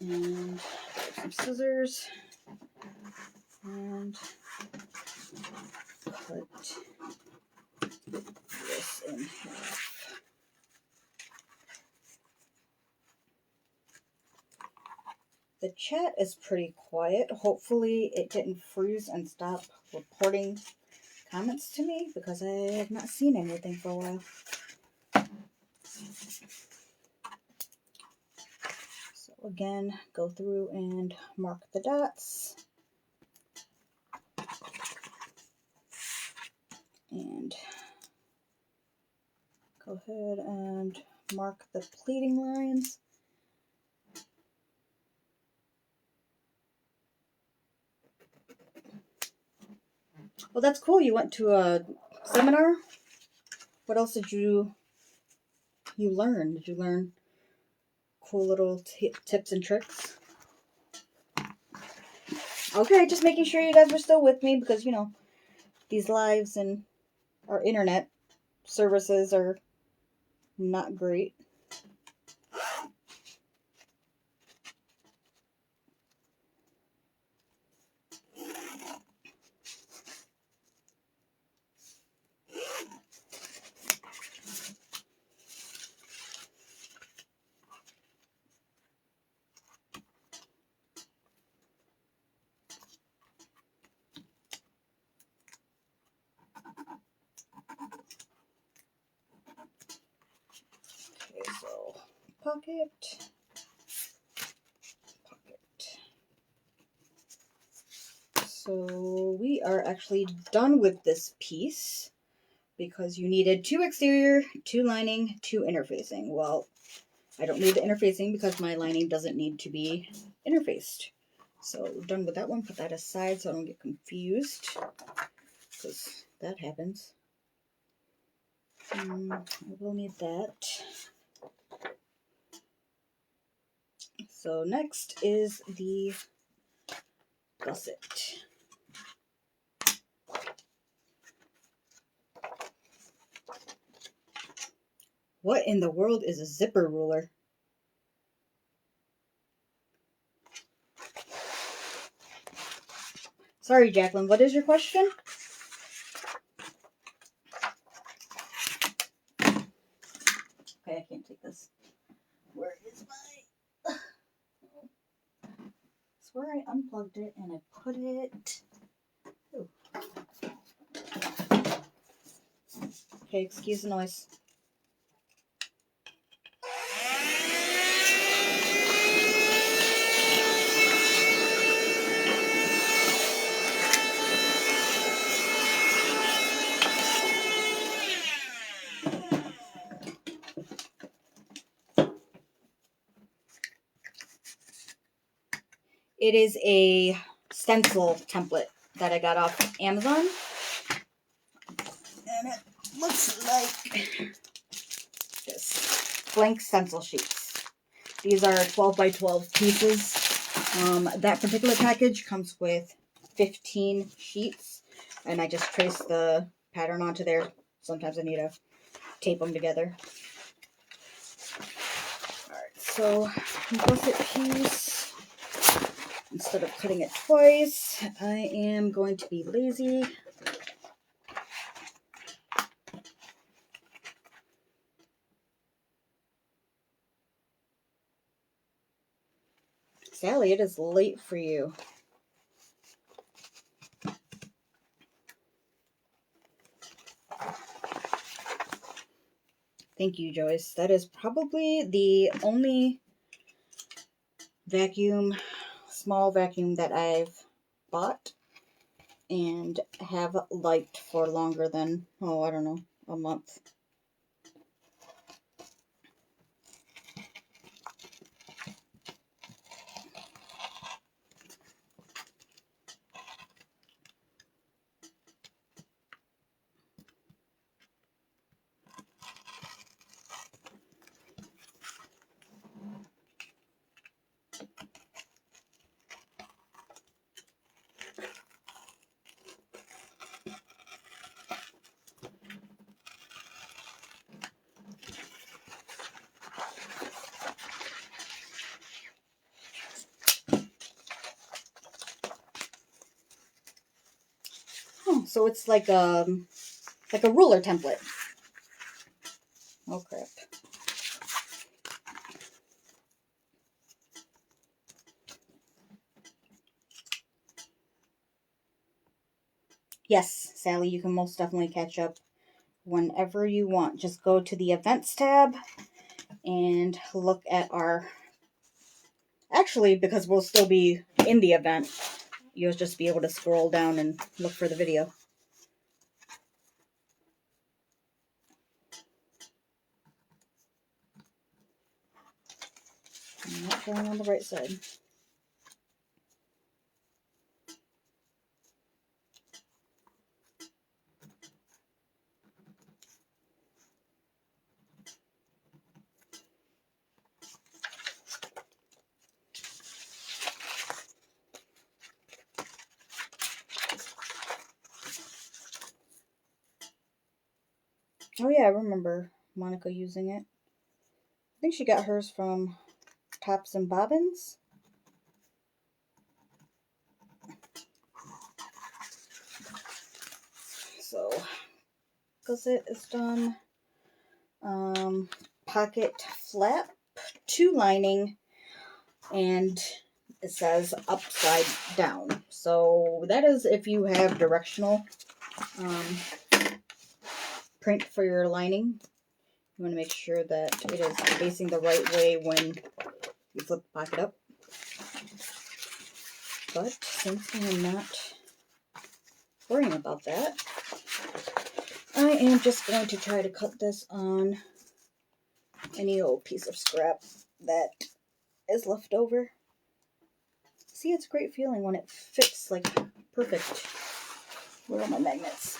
And some scissors and cut this in half. The chat is pretty quiet. Hopefully it didn't freeze and stop reporting comments to me, because I have not seen anything for a while. So again, go through and mark the dots. And go ahead and mark the pleating lines. Well, that's cool. You went to a seminar. What else did you learn? Did you learn cool little tips and tricks? Okay, just making sure you guys were still with me, because, you know, these lives and our internet services are not great. pocket. So we are actually done with this piece because you needed 2 exterior, 2 lining, 2 interfacing. Well, I don't need the interfacing because my lining doesn't need to be interfaced. So we're done with that one. Put that aside so I don't get confused, because that happens. I will need that. So next is the gusset. What in the world is a zipper ruler? Sorry, Jacqueline, what is your question? Okay, I can't take this. Where is my... It's where I unplugged it and I put it... Ooh. Okay, excuse the noise. It is a stencil template that I got off Amazon. And it looks like this. Blank stencil sheets. These are 12 by 12 pieces. That particular package comes with 15 sheets. And I just trace the pattern onto there. Sometimes I need to tape them together. Alright, so gusset piece. Instead of cutting it twice, I am going to be lazy. Sally, it is late for you. Thank you, Joyce. That is probably the only vacuum, small vacuum that I've bought and have liked for longer than, I don't know, a month. Oh, so it's like a ruler template. Oh crap. Yes, Sally, you can most definitely catch up whenever you want. Just go to the events tab and look at our... Actually, because we'll still be in the event, you'll just be able to scroll down and look for the video. I'm not going on the right side. Oh yeah, I remember Monica using it. I think she got hers from Tops and Bobbins. So, gusset is done. Pocket flap, 2 lining, and it says upside down. So that is if you have directional print for your lining. You want to make sure that it is facing the right way when you flip the pocket up. But since I am not worrying about that, I am just going to try to cut this on any old piece of scrap that is left over. See, it's a great feeling when it fits like perfect. Where are my magnets?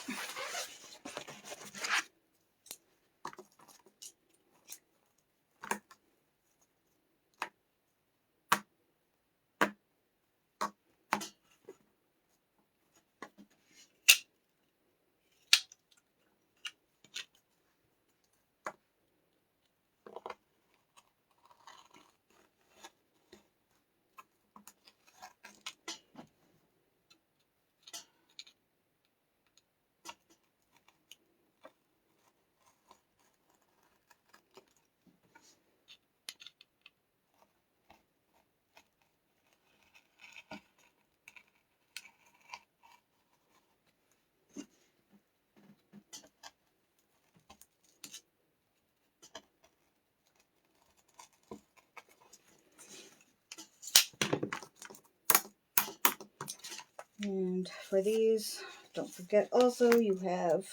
And for these, don't forget also you have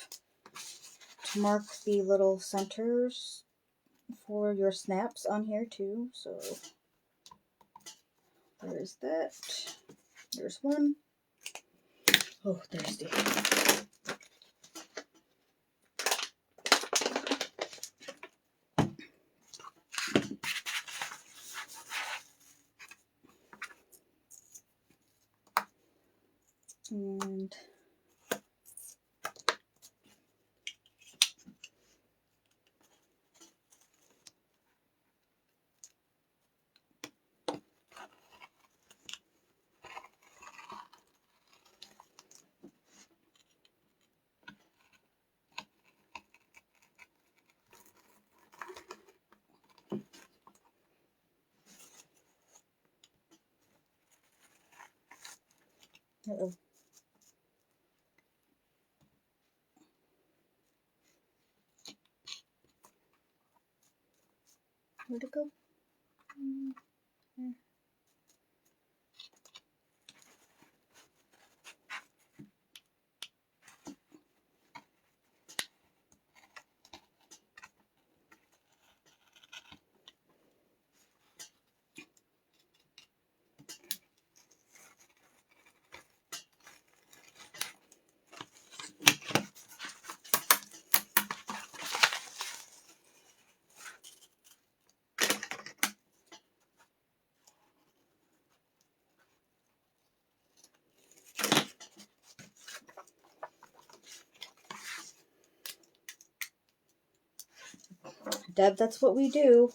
to mark the little centers for your snaps on here too. So there's that. There's one. Oh, thirsty. And uh-oh. Where'd it go? There. Deb, that's what we do.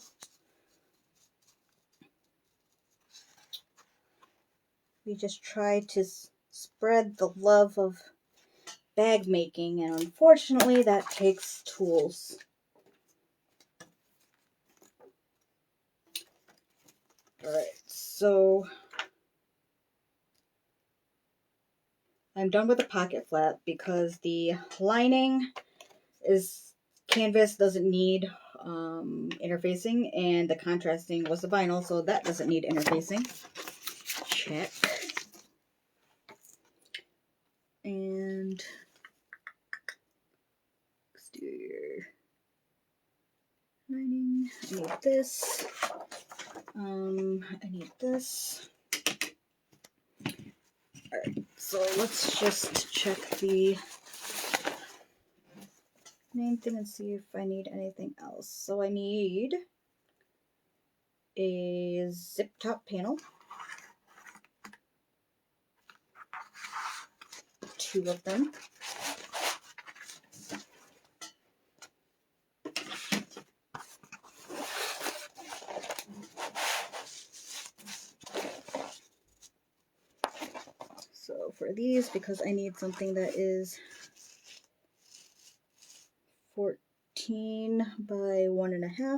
We just try to spread the love of bag making, and unfortunately that takes tools. Alright, so I'm done with the pocket flap because the lining is canvas, doesn't need interfacing, and the contrasting was the vinyl, so that doesn't need interfacing. Check. And exterior lining. I need this. I need this. Alright, so let's just check the main thing and see if I need anything else. So I need a zip top panel, 2 of them. So for these, because I need something that is 14 by 1.5,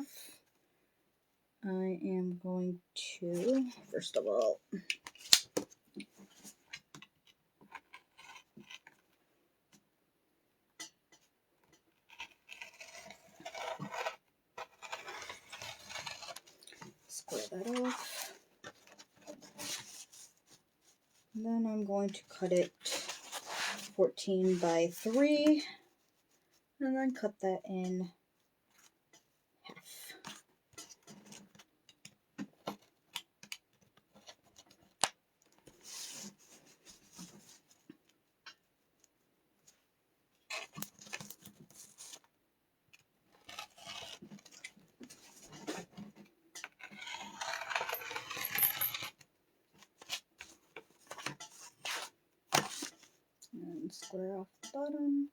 I am going to, first of all, that off. And then I'm going to cut it 14 by 3 and then cut that in half. And square off the bottom.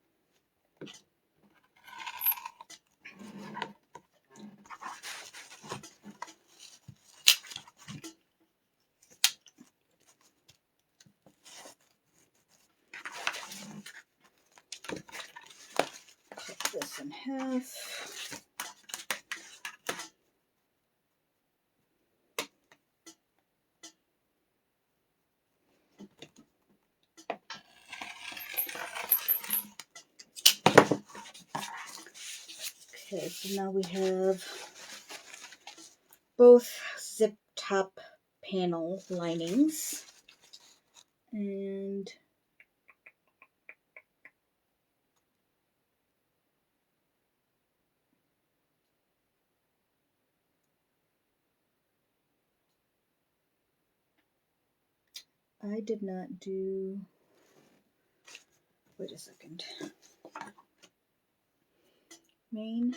Cut this in half. Okay, so now we have both zip top panel linings, and I did not do, wait a second, main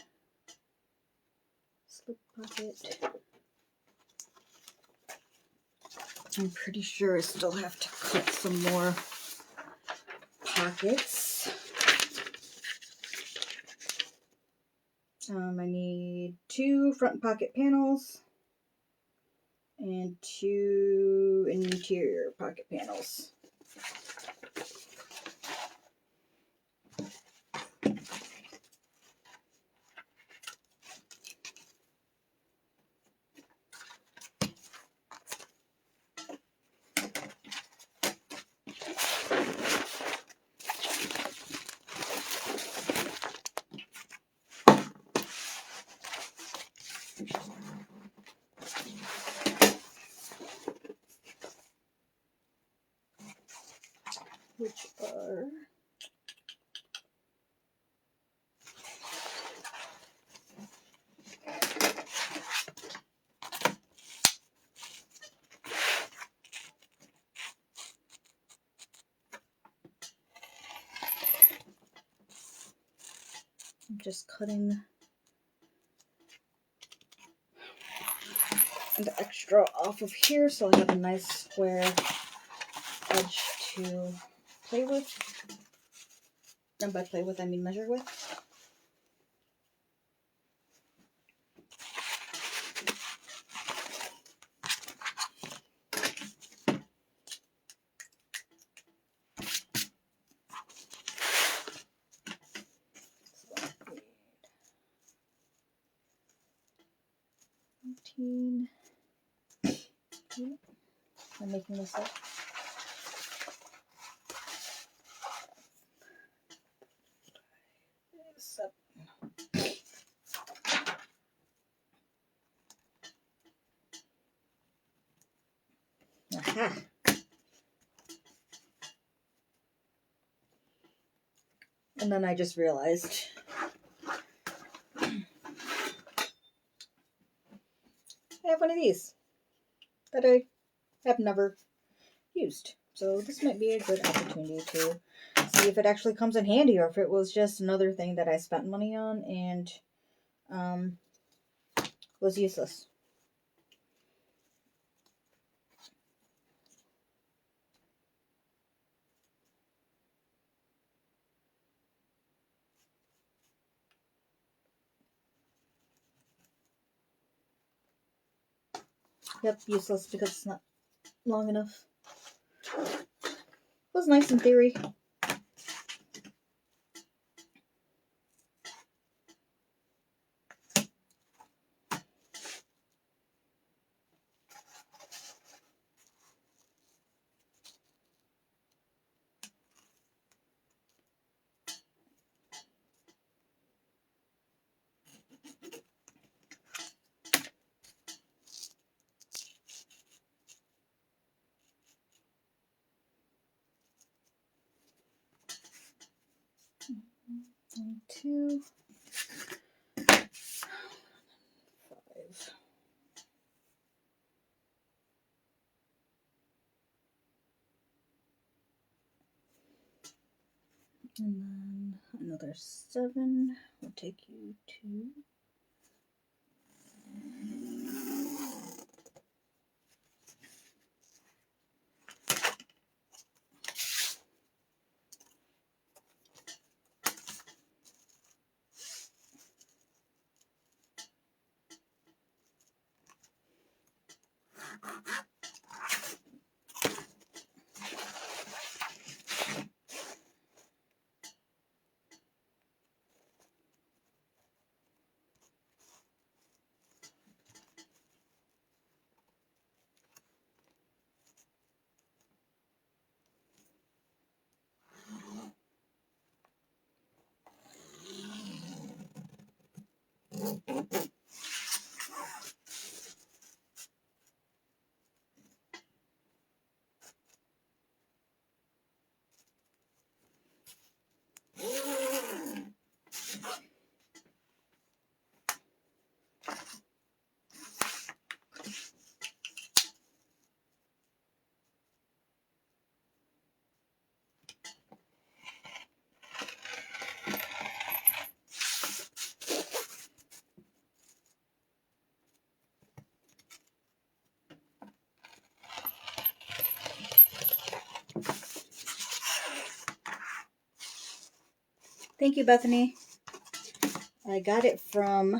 slip pocket. I'm pretty sure I still have to cut some more pockets. I need 2 front pocket panels and 2 interior pocket panels. Which are I'm just cutting the extra off of here so I have a nice square edge to play with. And by play with, I mean measure with. I'm making this up. Aha. And then I just realized I have one of these that I have never used. So this might be a good opportunity to see if it actually comes in handy or if it was just another thing that I spent money on and was useless. Yep, useless because it's not long enough. It was nice in theory. 1, 2, 5. And then another 7 will take you to Thank you, Bethany. I got it from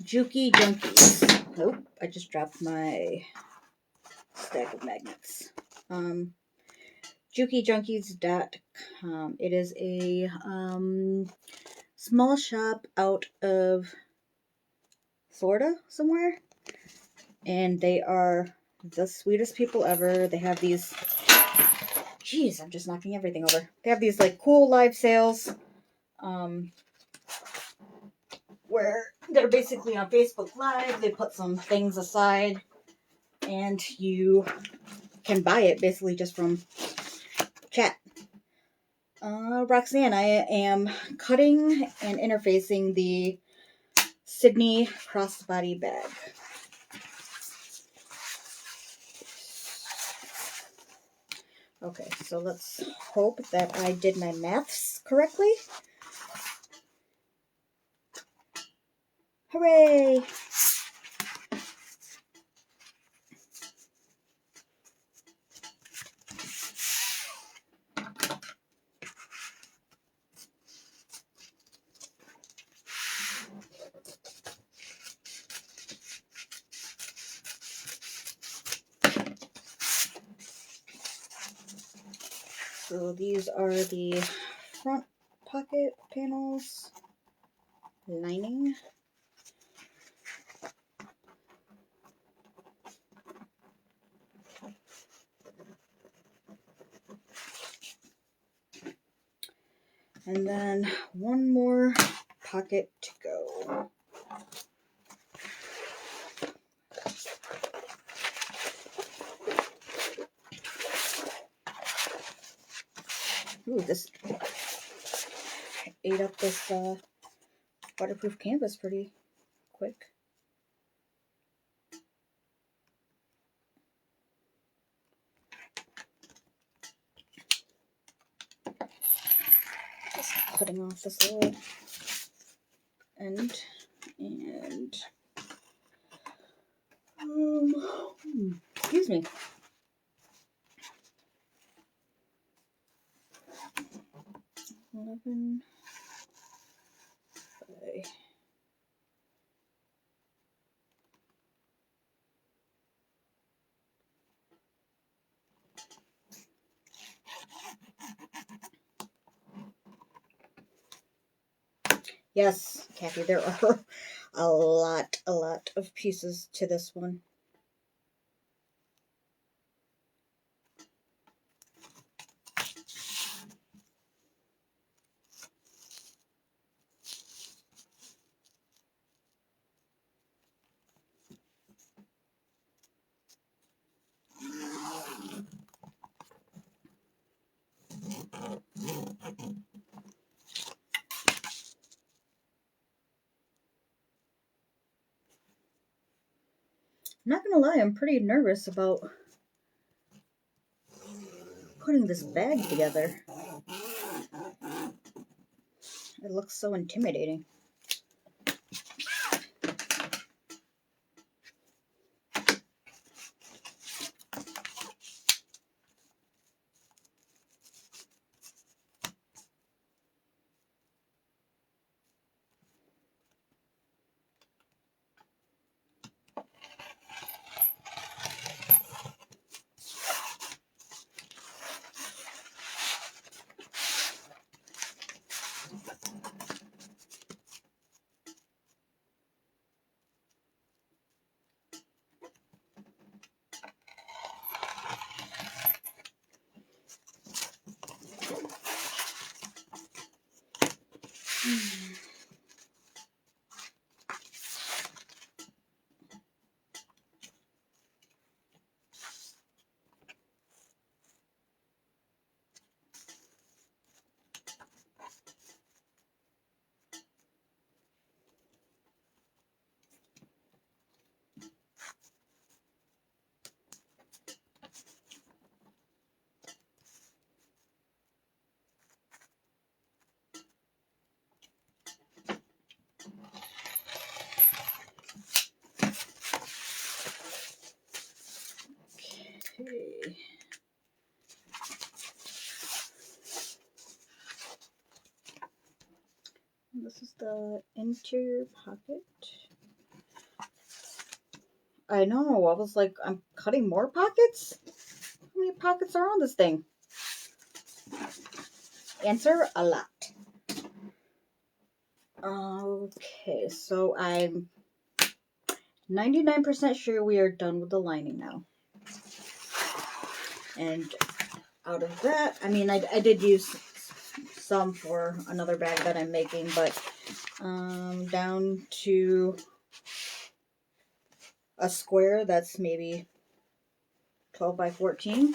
Juki Junkies. Nope, I just dropped my stack of magnets. JukiJunkies.com. It is a small shop out of Florida somewhere, and they are the sweetest people ever. They have these, jeez, I'm just knocking everything over. They have these like cool live sales, where they're basically on Facebook Live. They put some things aside, and you can buy it basically just from chat. Roxanne, I am cutting and interfacing the Sydney crossbody bag. Okay, so let's hope that I did my maths correctly. Hooray! So these are the front pocket panels, lining. And then one more pocket to go. Ooh, this ate up this waterproof canvas pretty quick. Just cutting off this little end, and excuse me. Okay. Yes, Kathy, there are a lot of pieces to this one. not gonna lie, I'm pretty nervous about putting this bag together. It looks so intimidating. Okay. This is the interior pocket. I know, I was like, I'm cutting more pockets? How many pockets are on this thing? Answer, a lot. Okay, so I'm 99% sure we are done with the lining now. And out of that, I mean, I did use some for another bag that I'm making, but down to a square that's maybe 12 by 14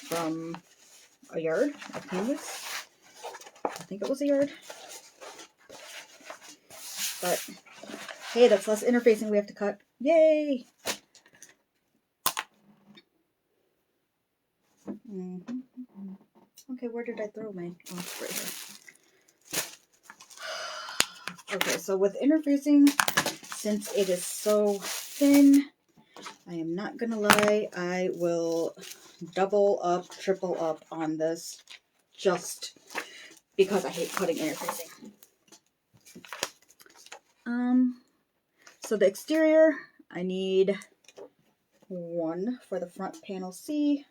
from a yard of canvas. I think it was a yard. But hey, that's less interfacing we have to cut. Yay! Okay, where did I throw my? Oh, right here. Okay, so with interfacing, since it is so thin, I am not gonna lie, I will double up, triple up on this just because I hate cutting interfacing. So the exterior, I need one for the front panel C.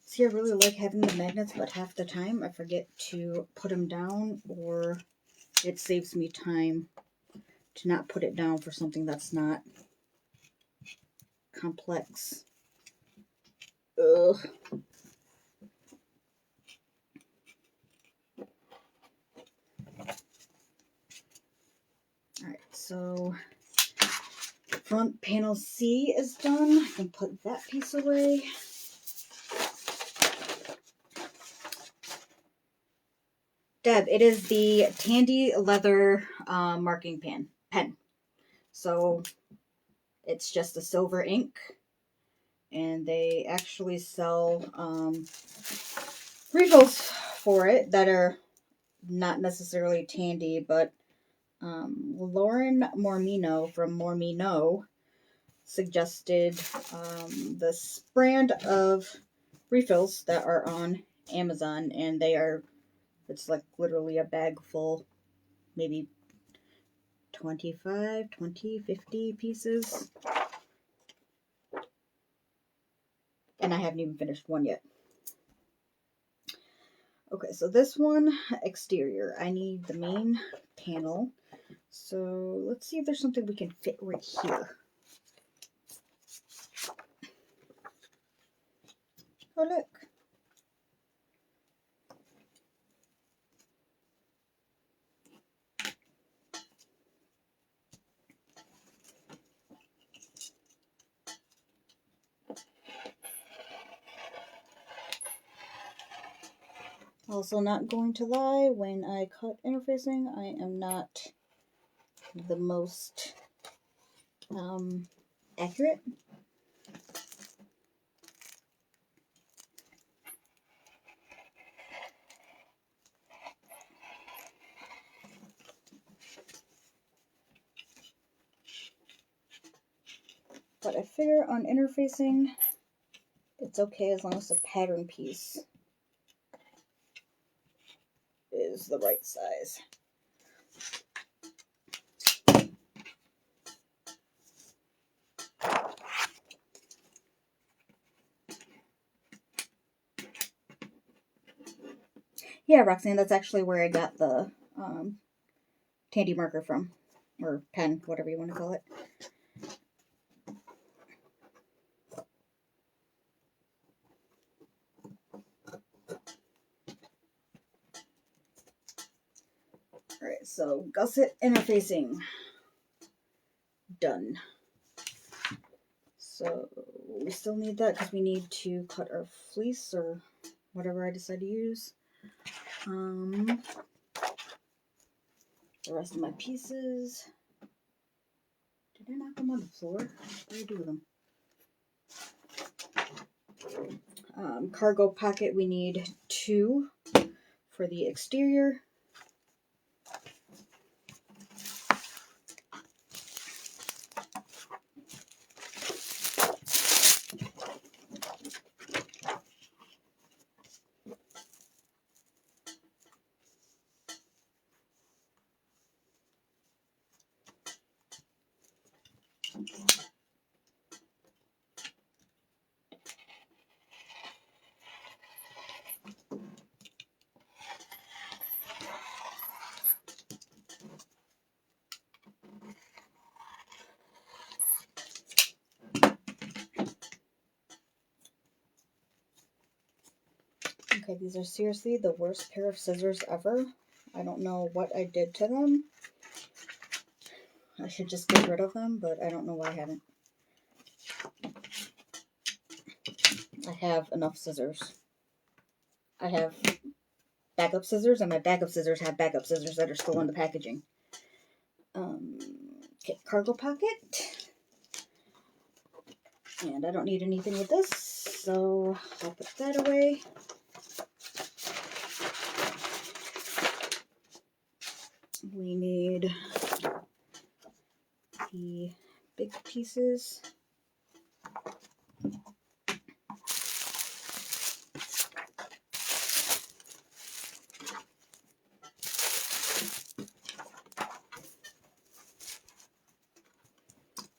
See, I really like having the magnets, but half the time I forget to put them down, or it saves me time to not put it down for something that's not complex. Ugh. Alright, so front panel C is done. I can put that piece away. Deb, it is the Tandy leather marking pen. So it's just a silver ink, and they actually sell refills for it that are not necessarily Tandy, but Lauren Mormino from Mormino suggested this brand of refills that are on Amazon, and it's like literally a bag full, maybe 25, 20, 50 pieces. And I haven't even finished one yet. Okay, so this one, exterior. I need the main panel. So let's see if there's something we can fit right here. Oh, look. Also, not going to lie, when I cut interfacing, I am not the most accurate. But I figure on interfacing, it's okay as long as the pattern piece is the right size. Yeah, Roxanne, that's actually where I got the Tandy marker from. Or pen, whatever you want to call it. Alright, so gusset interfacing. Done. So we still need that because we need to cut our fleece or whatever I decide to use. The rest of my pieces. Did I knock them on the floor? What did I do with them? Cargo pocket, we need 2 for the exterior. Okay, these are seriously the worst pair of scissors ever. I don't know what I did to them. I should just get rid of them, but I don't know why I haven't. I have enough scissors. I have backup scissors, and my backup scissors have backup scissors that are still in the packaging. Okay, cargo pocket. And I don't need anything with this, so I'll put that away. We need the big pieces.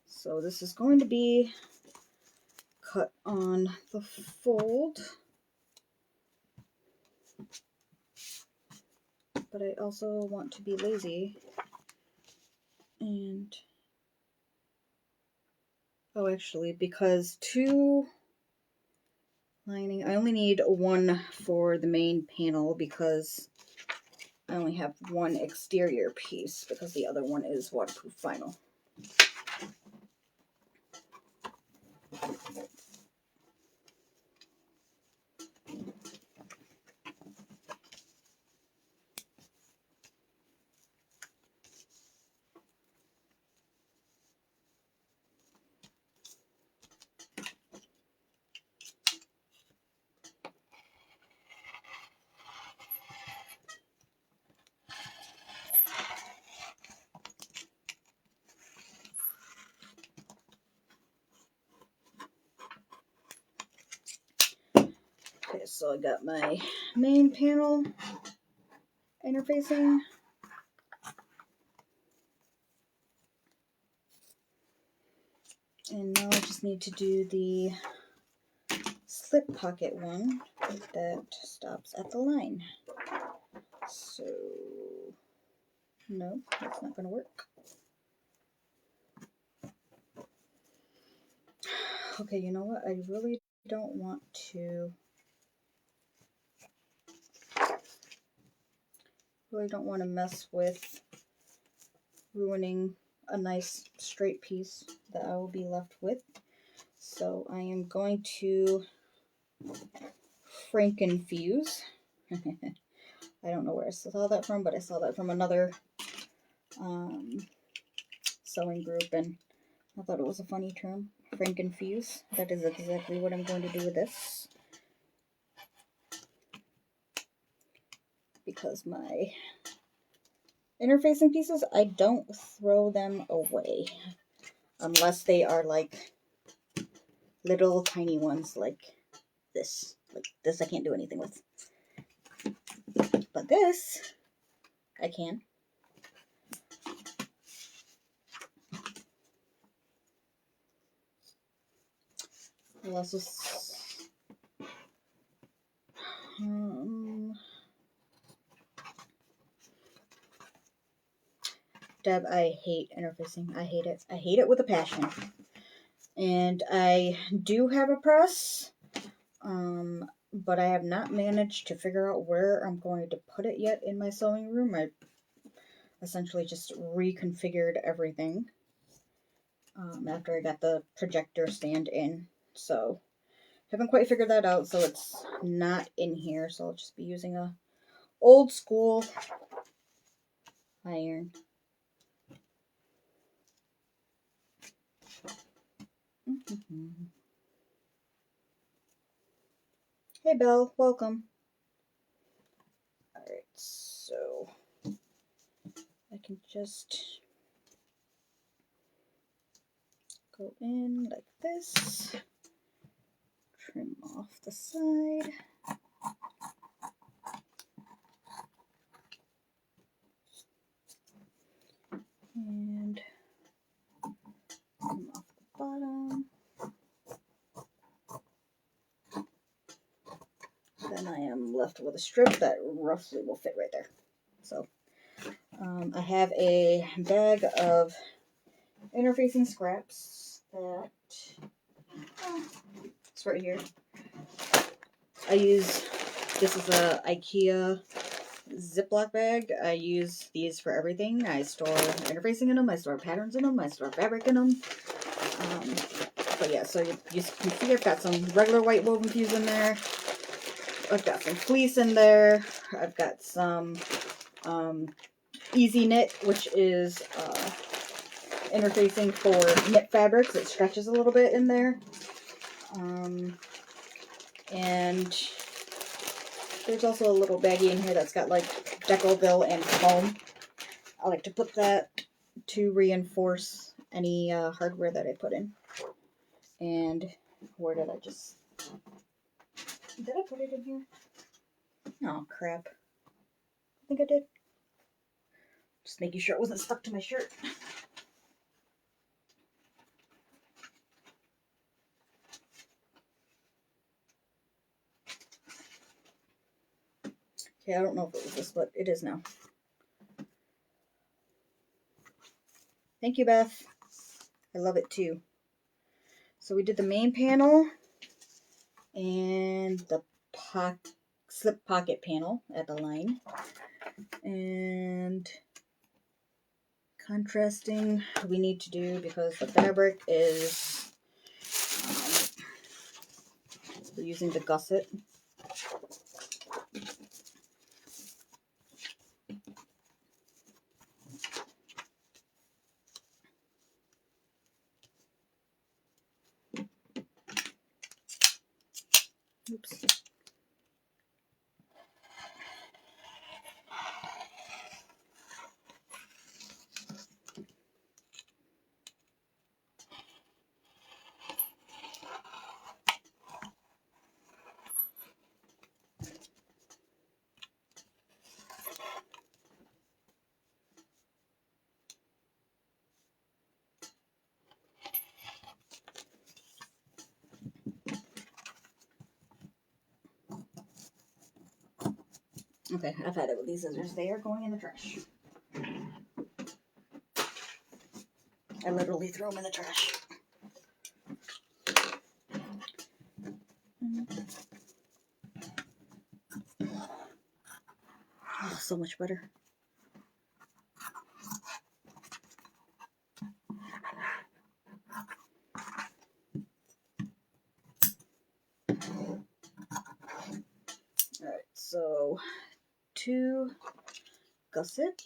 So this is going to be cut on the fold, but I also want to be lazy and actually, because 2 lining, I only need 1 for the main panel because I only have 1 exterior piece because the other one is waterproof vinyl. Okay, so I got my main panel interfacing. And now I just need to do the slip pocket one that stops at the line. So No, that's not going to work. Okay, you know what? I really don't want to... Really don't want to mess with ruining a nice straight piece that I will be left with. So I am going to Frankenfuse. I don't know where I saw that from, but I saw that from another sewing group, and I thought it was a funny term, Frankenfuse. That is exactly what I'm going to do with this. Because my interfacing pieces, I don't throw them away. Unless they are like little tiny ones like this. Like this I can't do anything with. But this, I can. I'll also... Deb, I hate interfacing. I hate it. I hate it with a passion. And I do have a press, but I have not managed to figure out where I'm going to put it yet in my sewing room. I essentially just reconfigured everything after I got the projector stand in. So haven't quite figured that out, so it's not in here. So I'll just be using a old school iron. Hey Belle, welcome. Alright, so I can just go in like this, trim off the side. And trim off the bottom. Then I am left with a strip that roughly will fit right there. So I have a bag of interfacing scraps that it's right here. I use, this is a IKEA Ziploc bag. I use these for everything. I store interfacing in them, I store patterns in them, I store fabric in them. But yeah, so you can see I've got some regular white woven fuse in there. I've got some fleece in there. I've got some easy knit, which is interfacing for knit fabrics. It stretches a little bit in there. And there's also a little baggie in here that's got like Decoville and foam. I like to put that to reinforce any hardware that I put in. And where did I just... Did I put it in here? Oh, crap. I think I did. Just making sure it wasn't stuck to my shirt. Okay, I don't know if it was this, but it is now. Thank you, Beth. I love it too. So we did the main panel and the slip pocket panel at the line. And contrasting we need to do because the fabric is we're using the gusset. Oops. Okay, I've had it with these scissors. They are going in the trash. I literally throw them in the trash. Oh, so much better. Alright, so 2 gusset.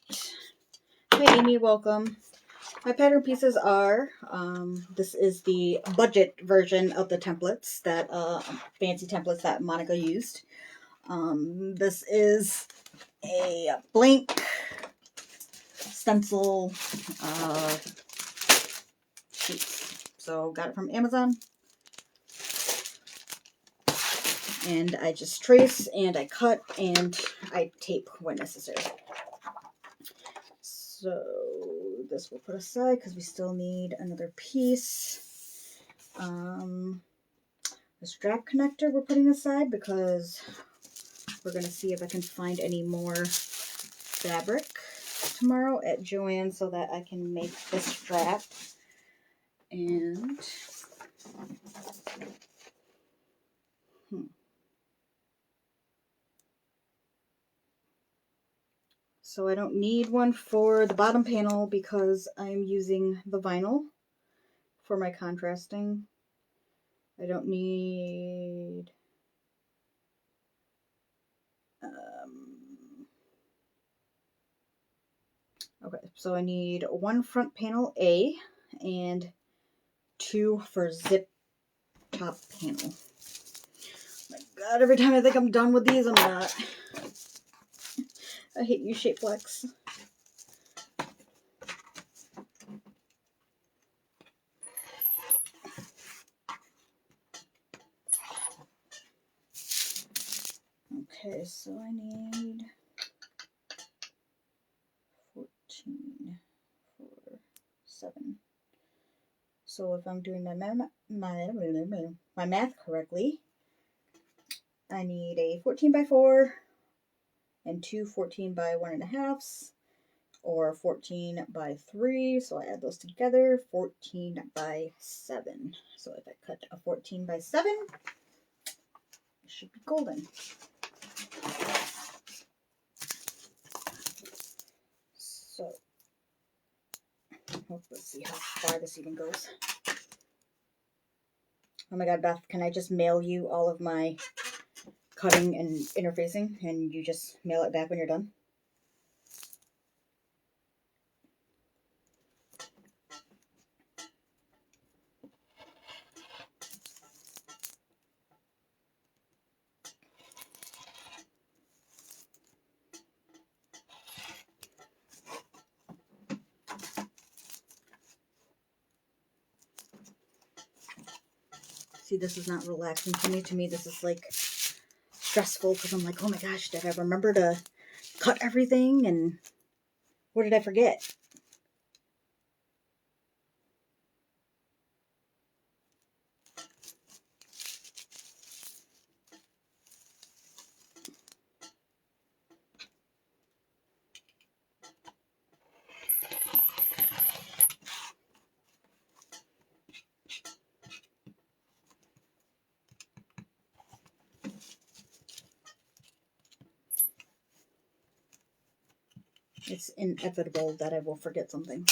Hi Amy, welcome. My pattern pieces are, this is the budget version of the templates that, fancy templates that Monica used. This is a blank stencil sheets. So got it from Amazon. And I just trace and I cut and I tape when necessary. So this we'll put aside because we still need another piece. The strap connector we're putting aside because we're going to see if I can find any more fabric tomorrow at Joann so that I can make the strap. And so I don't need one for the bottom panel because I'm using the vinyl for my contrasting. I don't need okay, so I need 1 front panel A and 2 for zip top panel. Oh my God, every time I think I'm done with these, I'm not. I hate U-shaped flex. Okay, so I need 14 for 7. So if I'm doing my math correctly, I need a 14 by 4 and 2 14 by 1.5s, or 14 by 3. So I add those together, 14 by 7. So if I cut a 14 by 7, it should be golden. So let's see how far this even goes. Oh my God, Beth, can I just mail you all of my cutting and interfacing and you just mail it back when you're done? See, this is not relaxing to me. To me, this is like stressful because I'm like, oh my gosh, did I remember to cut everything? And what did I forget? It's inevitable that I will forget something.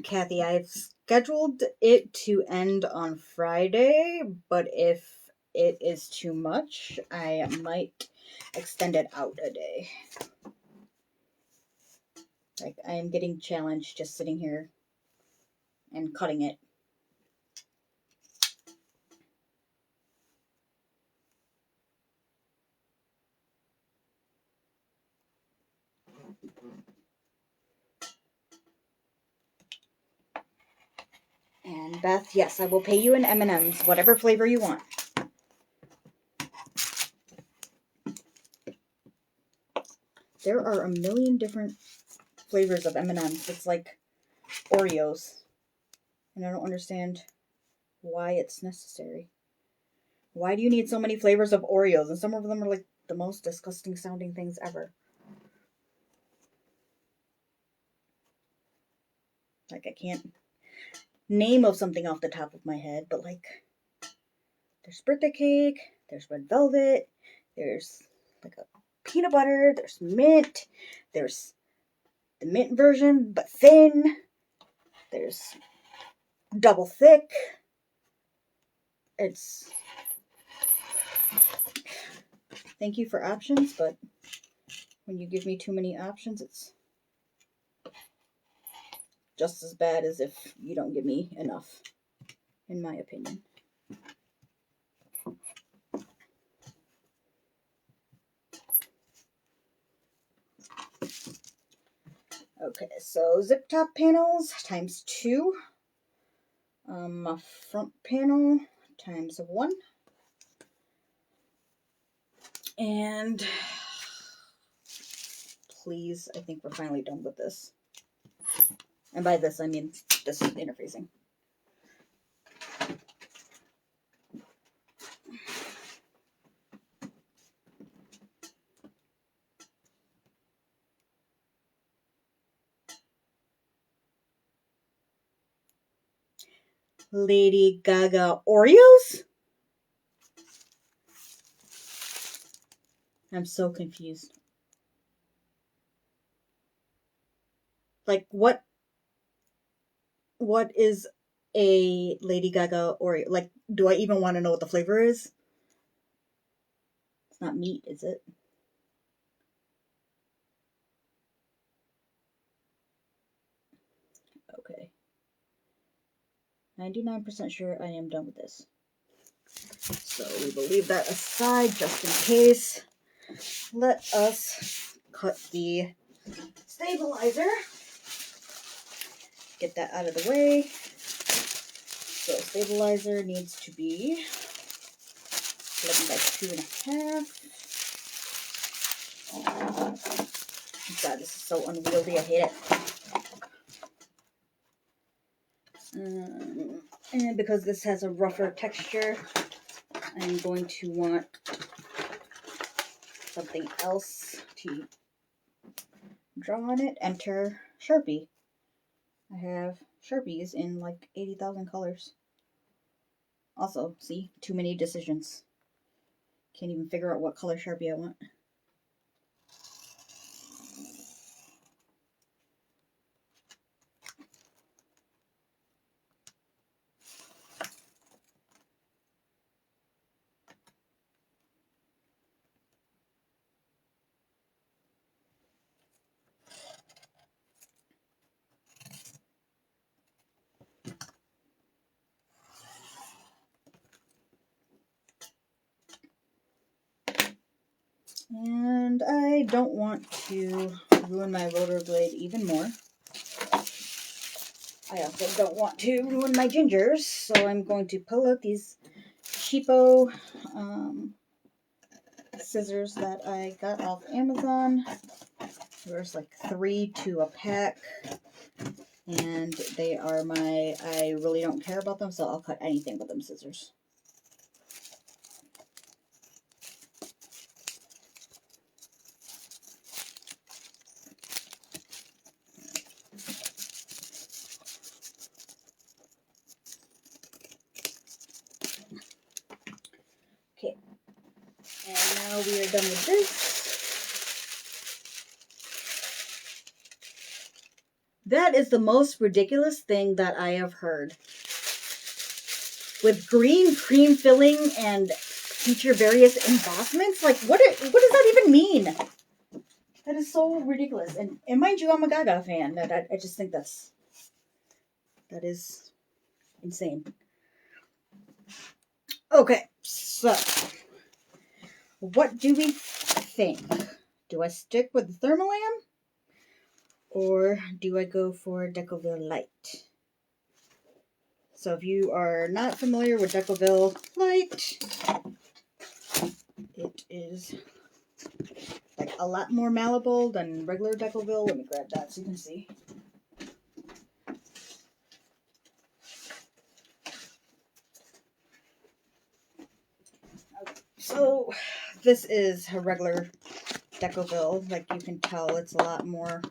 Kathy, I've scheduled it to end on Friday, but if it is too much, I might extend it out a day. Like, I am getting challenged just sitting here and cutting it. And Beth, yes, I will pay you in M&Ms, whatever flavor you want. There are a million different flavors of M&Ms. It's like Oreos. And I don't understand why it's necessary. Why do you need so many flavors of Oreos? And some of them are like the most disgusting sounding things ever. Like, I can't name of something off the top of my head, but like, there's birthday cake, there's red velvet, there's like a peanut butter, there's mint, there's the mint version but thin, there's double thick. It's, thank you for options, but when you give me too many options, it's just as bad as if you don't give me enough, in my opinion. Okay, so zip top panels times 2. A front panel times 1. And please, I think we're finally done with this. And by this, I mean this interfacing. Lady Gaga Oreos? I'm so confused. Like, what is a Lady Gaga Oreo? Like, do I even want to know what the flavor is? It's not meat, is it? Okay. 99% sure I am done with this. So we will leave that aside just in case. Let us cut the stabilizer. Get that out of the way. So stabilizer needs to be 11 by 2.5. God, this is so unwieldy. I hate it. And because this has a rougher texture, I'm going to want something else to draw on it. Enter Sharpie. I have Sharpies in like 80,000 colors. Also, see, too many decisions. Can't even figure out what color Sharpie I want. And I don't want to ruin my rotor blade even more. I also don't want to ruin my gingers, so I'm going to pull out these cheapo scissors that I got off Amazon. There's like 3 to a pack, and they are I really don't care about them, so I'll cut anything with them scissors. Okay, and now we are done with this. That is the most ridiculous thing that I have heard. With green cream filling and feature various embossments? Like, what does that even mean? That is so ridiculous. And mind you, I'm a Gaga fan. I just think that is insane. Okay, so what do we think? Do I stick with the Thermalam? Or do I go for Decoville Light? So if you are not familiar with Decoville Light, it is like a lot more malleable than regular Decoville. Let me grab that so you can see. Okay, so this is a regular Decoville. Like you can tell, it's a lot more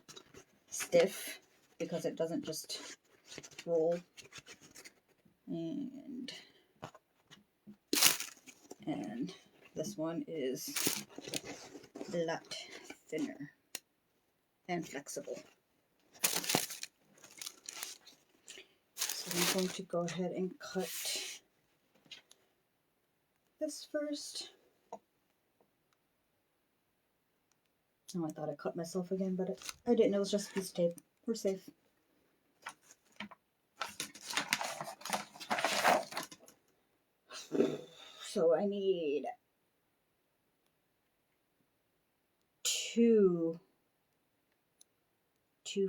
stiff because it doesn't just roll. And this one is a lot thinner and flexible. So I'm going to go ahead and cut this first. Oh, I thought I cut myself again, but I didn't. It was just a piece of tape. We're safe. So I need two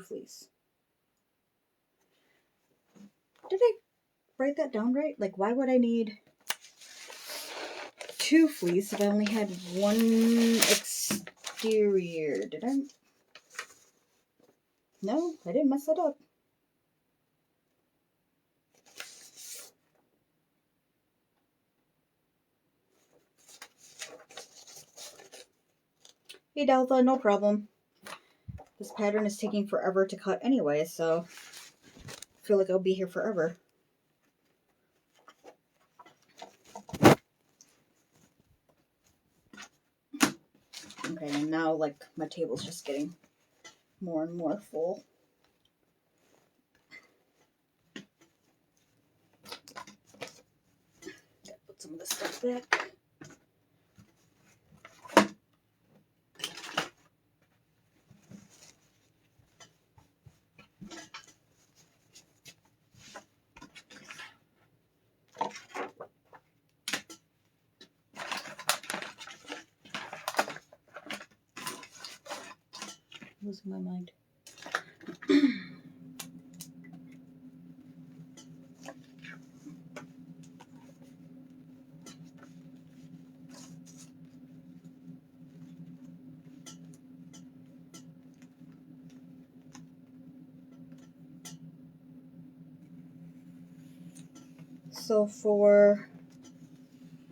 fleece. Did I write that down right? Like, why would I need 2 fleece if I only had 1 exterior? Did I? No, I didn't mess that up. Hey, Delta, no problem. This pattern is taking forever to cut anyway, so I feel like I'll be here forever. Okay, and now, like, my table's just getting more and more full. Gotta put some of this stuff back. Losing my mind. So for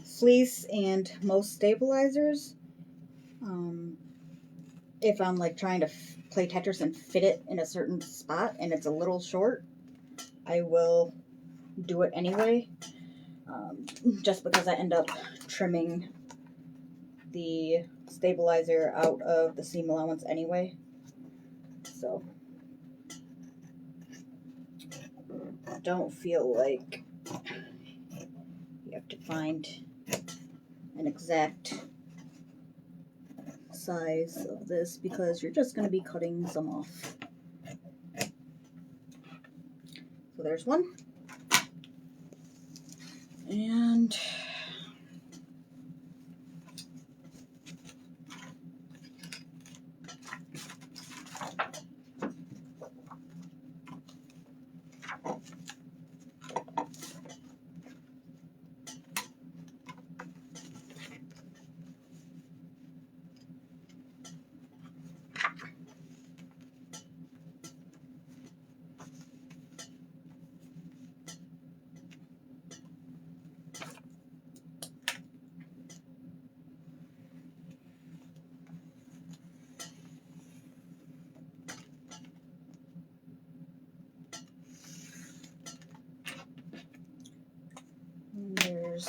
fleece and most stabilizers, if I'm like trying to play Tetris and fit it in a certain spot and it's a little short, I will do it anyway, just because I end up trimming the stabilizer out of the seam allowance anyway. So don't feel like you have to find an exact size of this because you're just going to be cutting some off. So there's one. And there's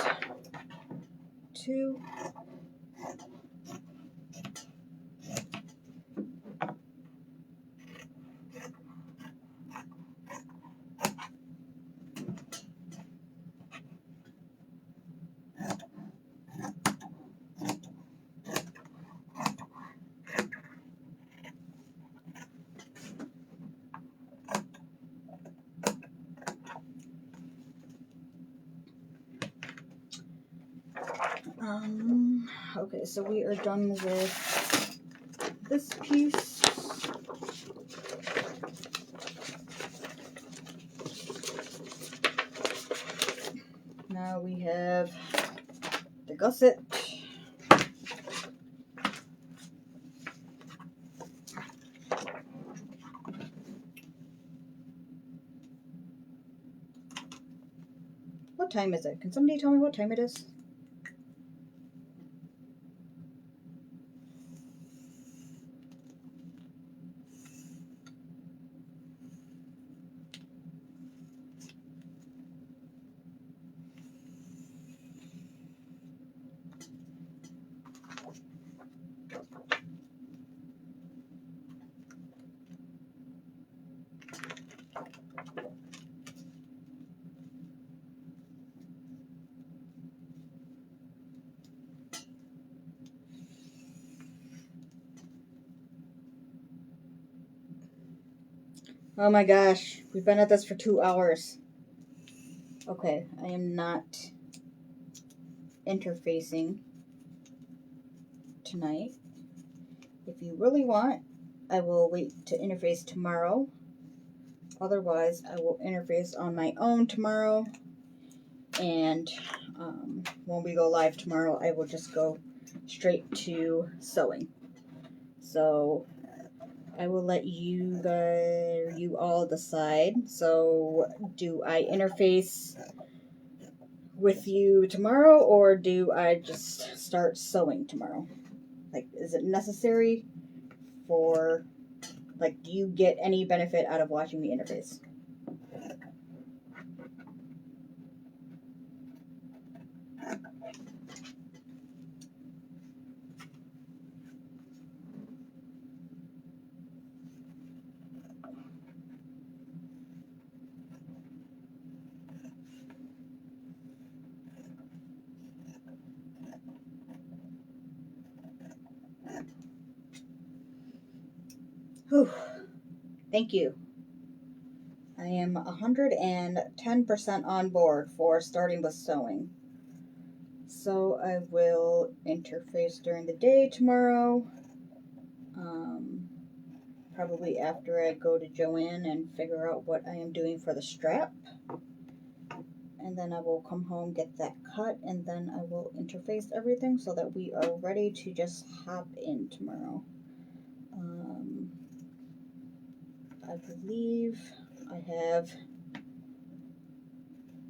2. Okay, so we are done with this piece. Now we have the gusset. What time is it? Can somebody tell me what time it is? Oh my gosh, we've been at this for 2 hours. Okay, I am not interfacing tonight. If you really want, I will wait to interface tomorrow. Otherwise, I will interface on my own tomorrow. And when we go live tomorrow, I will just go straight to sewing. So I will let you all decide. So do I interface with you tomorrow, or do I just start sewing tomorrow? Like, is it necessary for, like, do you get any benefit out of watching me interface? Whew. Thank you. I am 110% on board for starting with sewing. So I will interface during the day tomorrow. Probably after I go to Joanne and figure out what I am doing for the strap. And then I will come home, get that cut, and then I will interface everything so that we are ready to just hop in tomorrow. I believe I have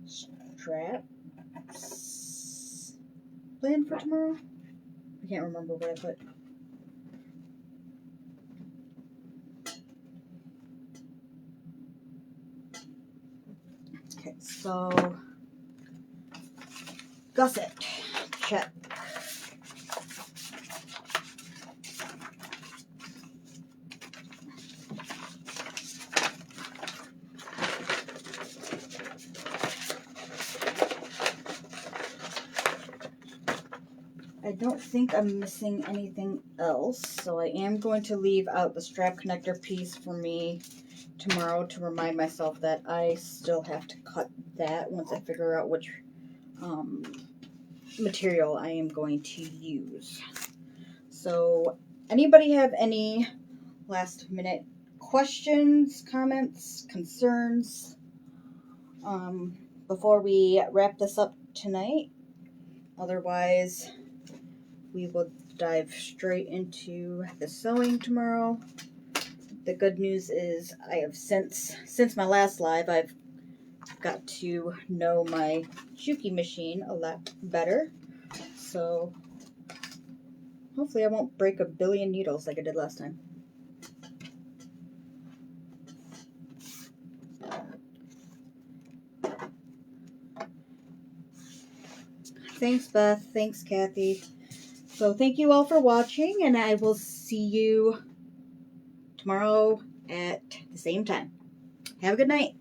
straps planned for tomorrow. I can't remember what I put. Okay, so gusset, check. I don't think I'm missing anything else, so I am going to leave out the strap connector piece for me tomorrow to remind myself that I still have to cut that once I figure out which material I am going to use. So, anybody have any last minute questions, comments, concerns before we wrap this up tonight? Otherwise, we will dive straight into the sewing tomorrow. The good news is I have since my last live, I've got to know my Juki machine a lot better. So hopefully I won't break a billion needles like I did last time. Thanks, Beth. Thanks, Kathy. So thank you all for watching, and I will see you tomorrow at the same time. Have a good night.